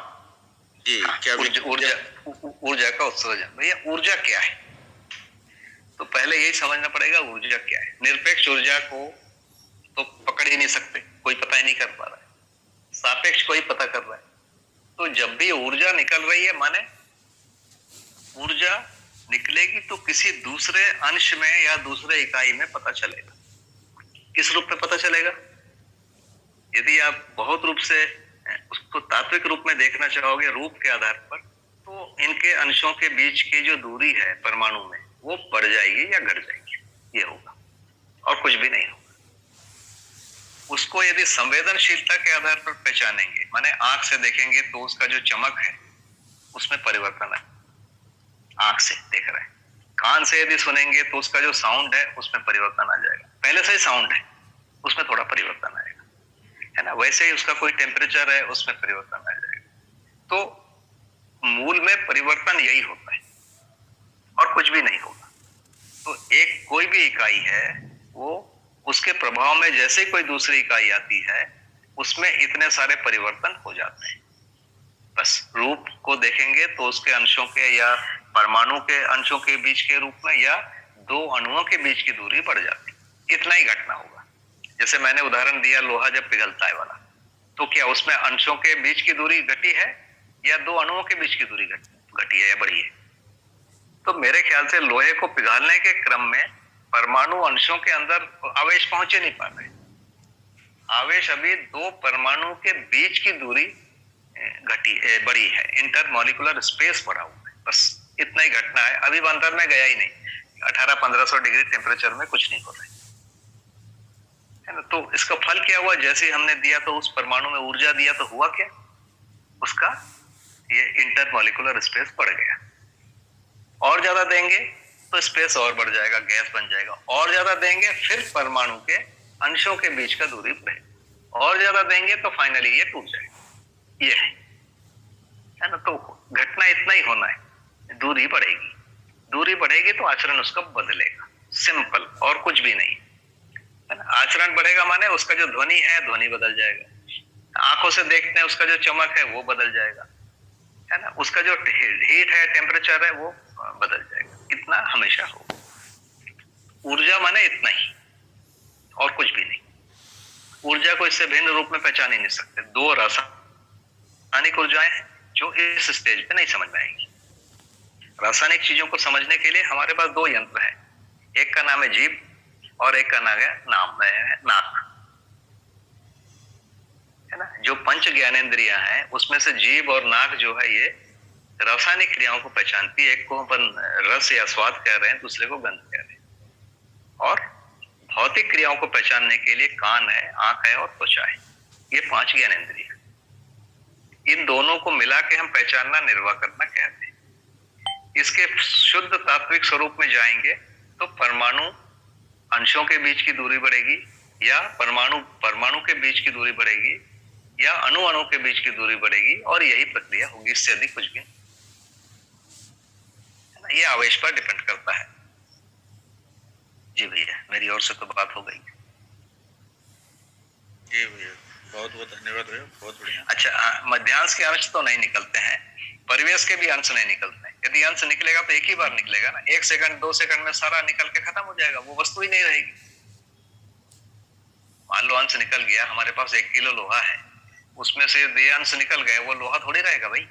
S1: जी। क्या
S2: ऊर्जा का उत्सर्जन। भैया ऊर्जा क्या है, तो पहले यही समझना पड़ेगा ऊर्जा क्या है। निरपेक्ष ऊर्जा को तो पकड़ ही नहीं सकते, कोई पता ही नहीं कर पा रहा है। सापेक्ष कोई पता कर रहा है। तो जब भी ऊर्जा निकल रही है, माने ऊर्जा निकलेगी तो किसी दूसरे अंश में या दूसरे इकाई में पता चलेगा। किस रूप में पता चलेगा? यदि आप बहुत रूप से उसको तात्विक रूप में देखना चाहोगे, रूप के आधार पर, तो इनके अंशों के बीच की जो दूरी है परमाणु में, वो बढ़ जाएगी या घट जाएगी, ये होगा, और कुछ भी नहीं होगा। उसको यदि संवेदनशीलता के आधार पर पहचानेंगे, माने आंख से देखेंगे तो उसका जो चमक है उसमें परिवर्तन है, आंख से देख रहे हैं। कान से यदि सुनेंगे तो उसका जो साउंड है उसमें परिवर्तन आ जाएगा। पहले से ही साउंड है, उसमें थोड़ा परिवर्तन आएगा, है ना। वैसे ही उसका कोई टेम्परेचर है, उसमें परिवर्तन आ जाएगा। तो मूल में परिवर्तन यही होता है और कुछ भी नहीं होगा। तो एक कोई भी इकाई है, वो उसके प्रभाव में जैसे कोई दूसरी इकाई आती है, उसमें इतने सारे परिवर्तन हो जाते हैं। बस रूप को देखेंगे तो उसके अंशों के या परमाणु के अंशों के बीच के रूप में या दो अणुओं के बीच की दूरी बढ़ जाती है, इतना ही घटना होगा। जैसे मैंने उदाहरण दिया लोहा जब पिघलता है वाला, तो क्या उसमें अंशों के बीच की दूरी घटी है या दो अणुओं के बीच की दूरी घटी है या बढ़ी है? तो मेरे ख्याल से लोहे को पिघालने के क्रम में परमाणु अंशों के अंदर आवेश पहुंचे नहीं पा रहे। आवेश अभी दो परमाणु के बीच की दूरी बढ़ी है, इंटरमॉलिक्यूलर स्पेस बढ़ा हुआ है, बस इतना ही घटना है। अभी अंदर में गया ही नहीं, 1800-1500 डिग्री टेम्परेचर में कुछ नहीं हो रहा है ना। तो इसका फल क्या हुआ? जैसे हमने दिया तो उस परमाणु में ऊर्जा दिया तो हुआ क्या? उसका ये इंटरमॉलिक्यूलर स्पेस बढ़ गया। और ज्यादा देंगे तो स्पेस और बढ़ जाएगा, गैस बन जाएगा। और ज्यादा देंगे फिर परमाणु के अंशों के बीच का दूरी बढ़ेगा। और ज्यादा देंगे तो फाइनली ये टूट जाएगा। ये है ना। तो घटना इतना ही होना है, दूरी बढ़ेगी। दूरी बढ़ेगी तो आचरण उसका बदलेगा, सिंपल, और कुछ भी नहीं, है ना। आचरण बढ़ेगा माने उसका जो ध्वनि है, ध्वनि बदल जाएगा। आंखों से देखते हैं उसका जो चमक है वो बदल जाएगा, है ना। उसका जो हीट है, टेम्परेचर है, वो बदल जाएगा। इतना हमेशा होगा। ऊर्जा माने इतना ही और कुछ भी नहीं। ऊर्जा को इससे भिन्न रूप में पहचान ही नहीं सकते। दो रासायनिक ऊर्जाएं हैं जो इस स्टेज पे नहीं समझ में आएगी। रासायनिक चीजों को समझने के लिए हमारे पास दो यंत्र हैं, एक का नाम है जीभ और एक का नाम है नाक, है ना। जो पंच ज्ञानेंद्रियां हैं उसमें से जीभ और नाक जो है ये रासायनिक क्रियाओं को पहचानती है। एक को अपन रस या स्वाद कह रहे हैं, दूसरे को गंध कह रहे हैं। और भौतिक क्रियाओं को पहचानने के लिए कान है, आंख है और त्वचा है। ये 5 ज्ञानेंद्रिय। इन दोनों को मिला के हम पहचानना, निर्वाह करना कहते हैं। इसके शुद्ध तात्विक स्वरूप में जाएंगे तो परमाणु अंशों के बीच की दूरी बढ़ेगी या परमाणु के बीच की दूरी बढ़ेगी या अणु के बीच की दूरी बढ़ेगी, और यही प्रक्रिया होगी, इससे अधिक कुछ भी नहीं। ये आवेश पर डिपेंड करता है। जी भैया, मेरी ओर से तो बात हो गई।
S1: जी भैया, बहुत बहुत धन्यवाद भैया, बहुत बढ़िया।
S2: अच्छा, मध्यांश के अंश तो नहीं निकलते हैं, परिवेश के भी अंश नहीं निकलते हैं। यदि अंश निकलेगा तो एक ही बार निकलेगा ना, 1 सेकंड 2 सेकंड में सारा निकल के खत्म हो जाएगा, वो वस्तु ही नहीं रहेगी। मान लो अंश निकल गया, हमारे पास 1 किलो लोहा है, उसमें से 2 अंश निकल गए, वो लोहा थोड़ी रहेगा भाई।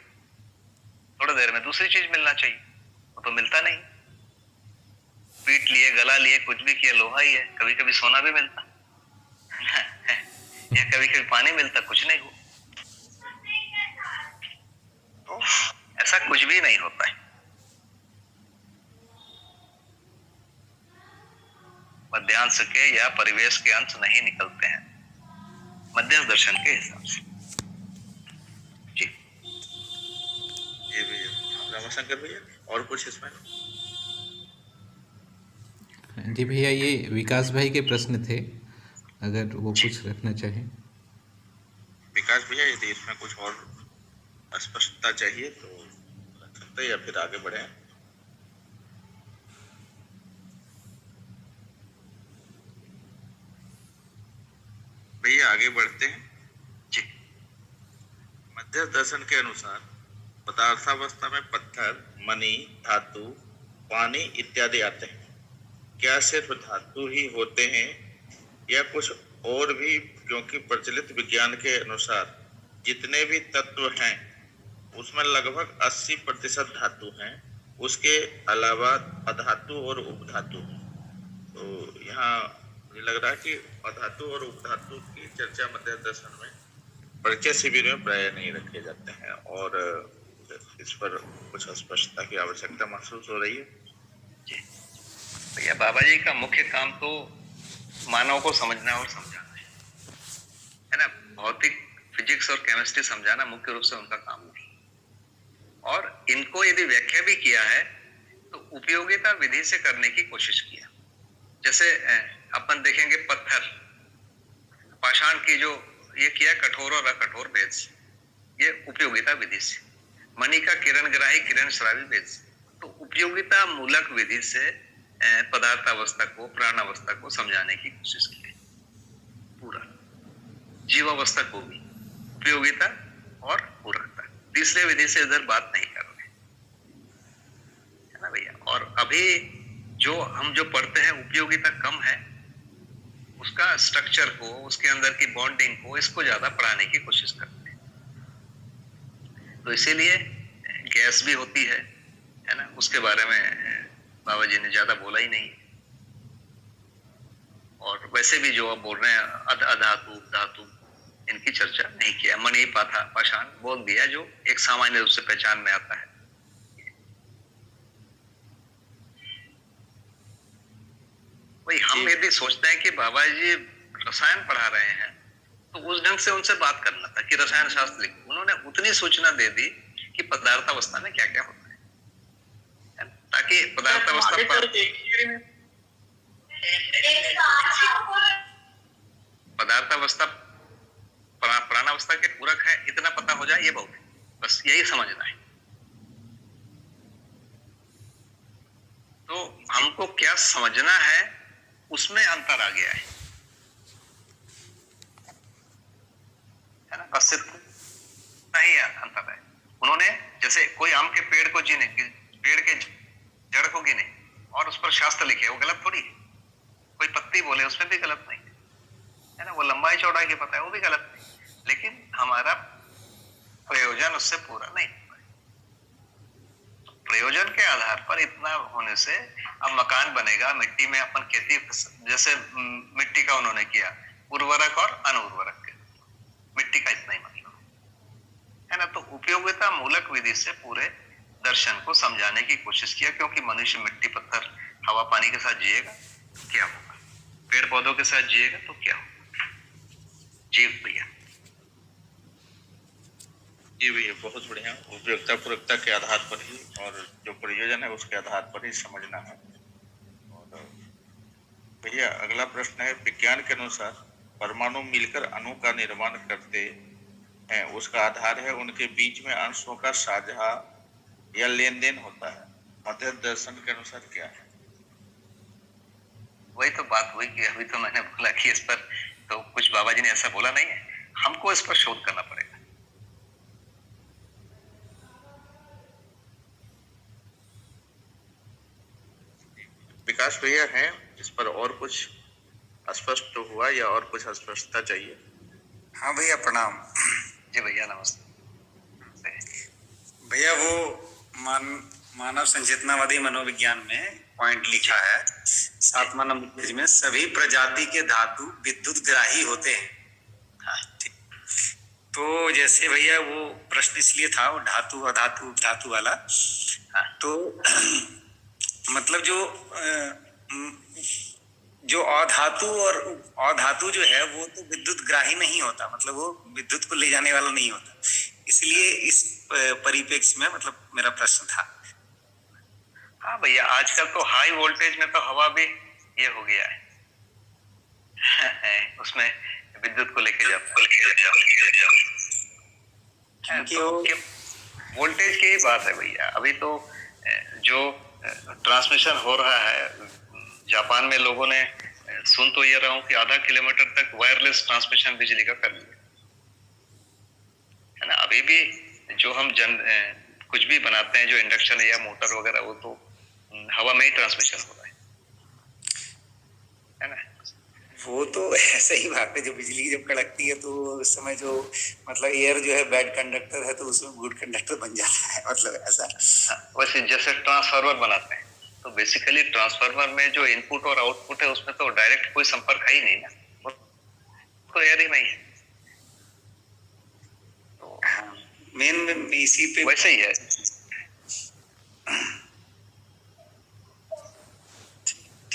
S2: थोड़ी देर में दूसरी चीज मिलना चाहिए, वो तो मिलता नहीं। पीट लिए, गला लिए, कुछ भी किया, लोहा ही है। कभी कभी सोना भी मिलता या कभी कभी पानी मिलता, कुछ नहीं हो। तो ऐसा कुछ भी नहीं होता है। मध्यांश के या परिवेश के अंश नहीं निकलते हैं मध्यस्थ दर्शन के हिसाब से। जी
S1: भैया, रामाशंकर भैया, और कुछ इसमें?
S3: जी भैया, ये विकास भाई के प्रश्न थे, अगर वो कुछ रखना चाहें।
S1: विकास भैया, यदि इसमें कुछ और स्पष्टता चाहिए तो रख सकते हैं या फिर आगे बढ़े। भैया आगे बढ़ते हैं
S2: जी।
S1: मध्यस्थ दर्शन के अनुसार पदार्थावस्था में पत्थर, मणि, धातु, पानी इत्यादि आते हैं। क्या सिर्फ धातु ही होते हैं या कुछ और भी? क्योंकि प्रचलित विज्ञान के अनुसार जितने भी तत्व हैं उसमें लगभग 80% धातु हैं, उसके अलावा अधातु और उपधातु हैं। तो यहाँ मुझे लग रहा है कि अधातु और उपधातु की चर्चा मध्यस्थ दर्शन में परिचय शिविर में प्राय नहीं रखे जाते हैं, और इस पर कुछ स्पष्टता की आवश्यकता महसूस हो रही है।
S2: जी भैया, बाबा जी का मुख्य काम तो मानव को समझना और समझाना है ना। भौतिक, फिजिक्स और केमिस्ट्री समझाना मुख्य रूप से उनका काम नहीं। और इनको यदि व्याख्या भी किया है तो उपयोगिता विधि से करने की कोशिश किया। जैसे अपन देखेंगे पत्थर पाषाण की जो ये किया कठोर और अकठोर भेद से, ये उपयोगिता विधि से। मणि का किरण ग्राही किरण श्रावी भेद से, तो उपयोगिता मूलक विधि से पदार्थ अवस्था को प्राण अवस्था को समझाने की कोशिश की है। पूरा जीवावस्था को भी उपयोगिता और पूरकता, तीसरे विधि से इधर बात नहीं कर रहे, है ना भैया। और अभी जो पढ़ते हैं उपयोगिता कम है, उसका स्ट्रक्चर को, उसके अंदर की बॉन्डिंग को, इसको ज्यादा पढ़ाने की कोशिश करते हैं। तो इसीलिए गैस भी होती है ना, उसके बारे में बाबा जी ने ज्यादा बोला ही नहीं। और वैसे भी जो आप बोल रहे हैं अधातु धातु, इनकी चर्चा नहीं किया। मणि पाथा पाषाण बोल दिया, जो एक सामान्य रूप से पहचान में आता है। भाई हम यदि सोचते हैं कि बाबा जी रसायन पढ़ा रहे हैं, तो उस ढंग से उनसे बात करना था कि रसायन शास्त्र लिखो। उन्होंने उतनी सूचना दे दी कि पदार्थ अवस्था में क्या क्या होता है, ताकि पदार्थ अवस्था प्राणावस्था के पूरक है, इतना पता हो जाए, ये बहुत है। बस यही समझना है। तो हमको क्या समझना है, उसमें अंतर आ गया है ना, बस नहीं अंतर है। उन्होंने जैसे कोई आम के पेड़ को गिने, पेड़ के जड़ को गिने और उस पर शास्त्र लिखे, वो गलत थोड़ी है। कोई पत्ती बोले, उसमें भी गलत नहीं है ना। वो लंबाई चौड़ाई के पता है, वो भी गलत नहीं, लेकिन हमारा प्रयोजन उससे पूरा नहीं होता है। प्रयोजन के आधार पर इतना होने से अब मकान बनेगा, मिट्टी में अपन खेती, जैसे मिट्टी का उन्होंने किया उर्वरक और अनुर्वरक के, मिट्टी का इतना ही मतलब है ना। तो उपयोगिता मूलक विधि से पूरे दर्शन को समझाने की कोशिश किया, क्योंकि मनुष्य मिट्टी पत्थर हवा पानी के साथ जिएगा तो क्या होगा, पेड़ पौधों के साथ जिएगा तो क्या होगा। जीव भैया
S1: जी भैया, बहुत बढ़िया। उपयोगिता पूरकता के आधार पर ही और जो प्रयोजन है उसके आधार पर ही समझना है। और भैया अगला प्रश्न है, विज्ञान के अनुसार परमाणु मिलकर अणु का निर्माण करते हैं, उसका आधार है उनके बीच में अंशों का साझा या लेन देन होता है। मध्य दर्शन के अनुसार क्या है?
S2: वही तो बात हुई कि अभी तो मैंने बोला कि इस पर तो कुछ बाबा जी ने ऐसा बोला नहीं है, हमको इस पर शोध करना पड़ेगा।
S1: विकास भैया हैं इस पर और कुछ स्पष्ट हुआ या और कुछ स्पष्टता चाहिए?
S6: हाँ भैया प्रणाम।
S2: जी भैया नमस्ते।
S6: भैया वो मानव संचेतनावादी मनोविज्ञान में पॉइंट लिखा है 7वां नंबर पेज में, सभी प्रजाति के धातु विद्युत ग्राही होते हैं। हाँ ठीक। तो जैसे भैया वो प्रश्न इसलिए था, वो धातु अधातु धातु वाला। हाँ, तो मतलब जो अधातु और अधातु जो है वो तो विद्युत ग्राही नहीं होता, मतलब वो विद्युत को ले जाने वाला नहीं होता। इसलिए इस परिप्रेक्ष्य में मतलब मेरा प्रश्न था।
S2: हाँ भैया, आजकल तो हाई वोल्टेज में तो हवा भी ये हो गया है उसमें विद्युत को लेके जाता है। तो वोल्टेज की ही बात है भैया। अभी तो जो ट्रांसमिशन हो रहा है, जापान में लोगों ने, सुन तो ये रहा हूँ कि आधा किलोमीटर तक वायरलेस ट्रांसमिशन बिजली का कर लिया है ना। अभी भी जो हम कुछ भी बनाते हैं, जो इंडक्शन या मोटर वगैरह, वो तो हवा में ही ट्रांसमिशन हो रहा है ना।
S6: वो तो ऐसा ही बात है, जो बिजली जब कड़कती है तो उस समय जो मतलब एयर जो है बैड कंडक्टर है, तो उसमें गुड कंडक्टर बन जाता है, मतलब ऐसा।
S2: हाँ, वैसे जैसे ट्रांसफार्मर बनाते हैं, तो बेसिकली ट्रांसफार्मर में जो इनपुट और आउटपुट है उसमें तो डायरेक्ट कोई संपर्क है ही नहीं ना, तो एयर ही नहीं है। तो
S6: मेन इसी पे
S2: वैसे ही है।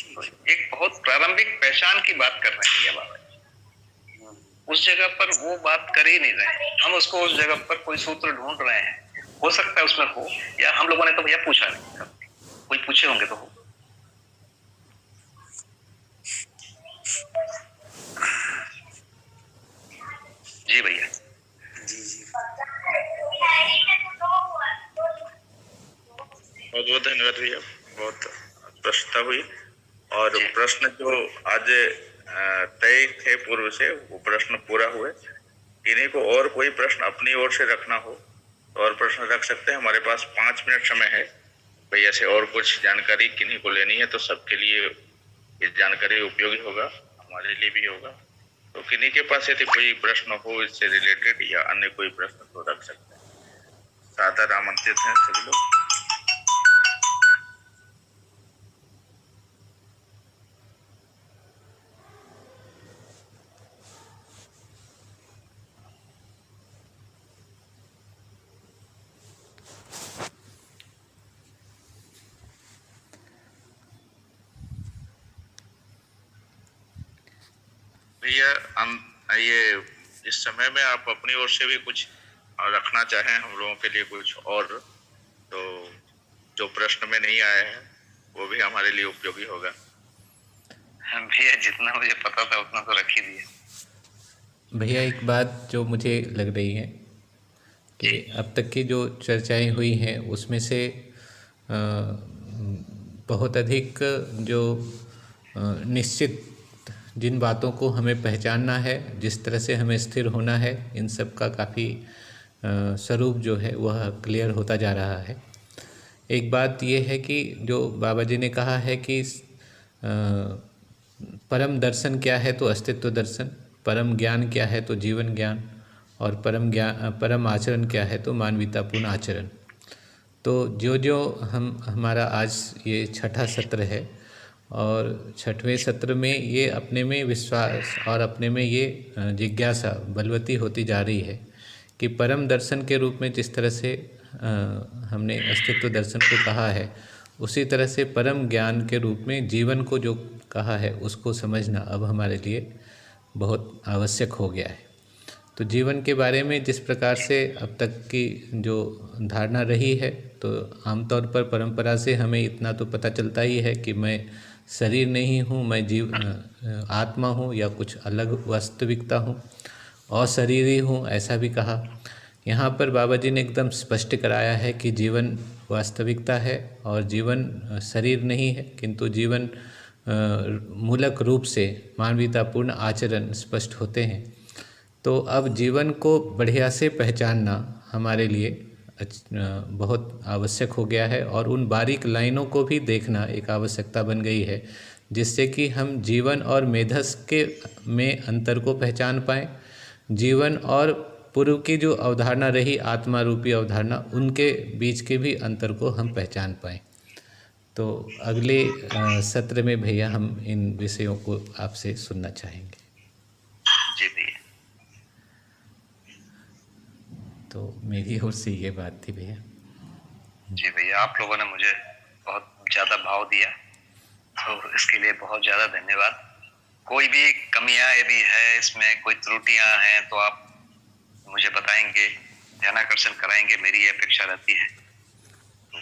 S2: तो एक बहुत प्रारंभिक पहचान की बात कर रहे हैं भैया बाबा जी। उस जगह पर वो बात कर ही नहीं रहे, हम उसको उस जगह पर कोई सूत्र ढूंढ रहे हैं। हो सकता है उसमें हो, या हम लोगों ने तो भैया पूछा नहीं, कोई पूछे होंगे तो हो। जी भैया।
S6: जी जी।
S1: बहुत बहुत धन्यवाद भैया, बहुत स्पष्टता हुई। और
S2: जी।
S1: प्रश्न जो आज तय थे पूर्व से, वो प्रश्न पूरा हुए। इन्हीं को और कोई प्रश्न अपनी ओर से रखना हो तो और प्रश्न रख सकते हैं। हमारे पास 5 मिनट समय है। भैया से और कुछ जानकारी किन्हीं को लेनी है तो सबके लिए ये जानकारी उपयोगी होगा, हमारे लिए भी होगा। तो किन्हीं के पास यदि कोई प्रश्न हो इससे रिलेटेड या अन्य कोई प्रश्न तो रख सकते हैं। सादर आमंत्रित हैं सभी लोग। भैया ये इस समय में आप अपनी ओर से भी कुछ रखना चाहें हम लोगों के लिए कुछ और, तो जो प्रश्न में नहीं आया है वो भी हमारे लिए उपयोगी होगा।
S2: भैया जितना मुझे पता था उतना तो रख ही दिया।
S3: भैया एक बात जो मुझे लग रही है कि अब तक की जो चर्चाएं हुई हैं उसमें से बहुत अधिक जो निश्चित जिन बातों को हमें पहचानना है, जिस तरह से हमें स्थिर होना है, इन सब का काफ़ी स्वरूप जो है वह क्लियर होता जा रहा है। एक बात ये है कि जो बाबा जी ने कहा है कि परम दर्शन क्या है तो अस्तित्व दर्शन, परम ज्ञान क्या है तो जीवन ज्ञान, और परम आचरण क्या है तो मानवीयतापूर्ण आचरण। तो जो जो हमारा आज ये छठा सत्र है और छठवें सत्र में ये अपने में विश्वास और अपने में ये जिज्ञासा बलवती होती जा रही है कि परम दर्शन के रूप में जिस तरह से हमने अस्तित्व दर्शन को कहा है, उसी तरह से परम ज्ञान के रूप में जीवन को जो कहा है उसको समझना अब हमारे लिए बहुत आवश्यक हो गया है। तो जीवन के बारे में जिस प्रकार से अब तक की जो धारणा रही है, तो आमतौर पर परंपरा से हमें इतना तो पता चलता ही है कि मैं शरीर नहीं हूँ, मैं आत्मा हूँ या कुछ अलग वास्तविकता हूँ, अशरीरी हूँ, ऐसा भी कहा। यहाँ पर बाबा जी ने एकदम स्पष्ट कराया है कि जीवन वास्तविकता है और जीवन शरीर नहीं है, किंतु जीवन मूलक रूप से मानवीयतापूर्ण आचरण स्पष्ट होते हैं। तो अब जीवन को बढ़िया से पहचानना हमारे लिए बहुत आवश्यक हो गया है और उन बारीक लाइनों को भी देखना एक आवश्यकता बन गई है, जिससे कि हम जीवन और मेधस के में अंतर को पहचान पाएँ, जीवन और पूर्व की जो अवधारणा रही आत्मा रूपी अवधारणा, उनके बीच के भी अंतर को हम पहचान पाएँ। तो अगले सत्र में भैया हम इन विषयों को आपसे सुनना चाहेंगे।
S2: जी भैया।
S3: तो मेरी ओर से ये बात थी भैया।
S2: जी भैया, आप लोगों ने मुझे बहुत ज़्यादा भाव दिया, तो इसके लिए बहुत ज़्यादा धन्यवाद। कोई भी कमियां यदि है, इसमें कोई त्रुटियां हैं तो आप मुझे बताएंगे, ध्यानाकर्षण कराएंगे, मेरी ये अपेक्षा रहती है। तो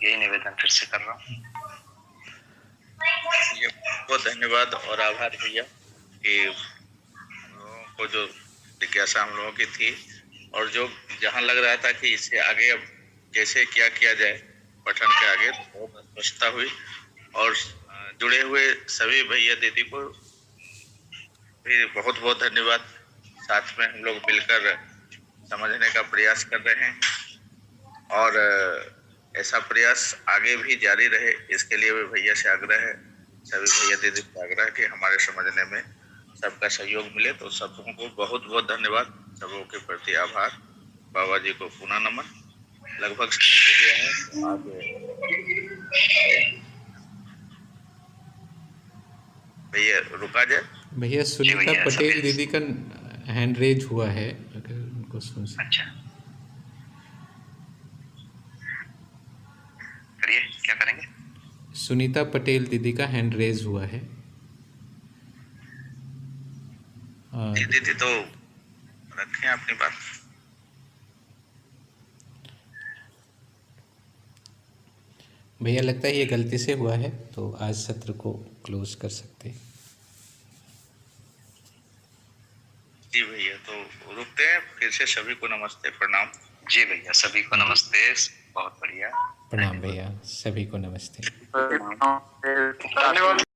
S2: यही निवेदन फिर से कर रहा हूँ।
S1: ये बहुत धन्यवाद और आभार भैया कि हम लोगों को जो जिज्ञासा हम लोगों की थी और जो जहाँ लग रहा था कि इससे आगे अब कैसे क्या किया जाए पठन के आगे, बहुत स्पष्टता हुई। और जुड़े हुए सभी भैया दीदी को भी बहुत बहुत धन्यवाद। साथ में हम लोग मिलकर समझने का प्रयास कर रहे हैं और ऐसा प्रयास आगे भी जारी रहे, इसके लिए भी भैया से आग्रह है, सभी भैया दीदी से आग्रह कि हमारे समझने में सबका सहयोग मिले। तो सबों को बहुत बहुत धन्यवाद, सबों के प्रति आभार। बाबा जी को पुनः नमन। लगभग समय हो गया है, आगे भैया रुका जाए।
S3: भैया सुनीता पटेल दीदी का हैंड रेज हुआ है, अगर उनको सुन सकते।
S2: अच्छा, करिए, क्या करेंगे?
S3: सुनीता पटेल दीदी का हैंड रेज हुआ है।
S1: दीदी तो रखें अपनी बात।
S3: भैया लगता है ये गलती से हुआ है, तो आज सत्र को क्लोज कर सकते हैं।
S1: जी भैया, तो रुकते हैं, फिर से सभी को नमस्ते प्रणाम।
S2: जी भैया, सभी को नमस्ते, बहुत बढ़िया।
S3: प्रणाम भैया, सभी को नमस्ते।
S2: धन्यवाद।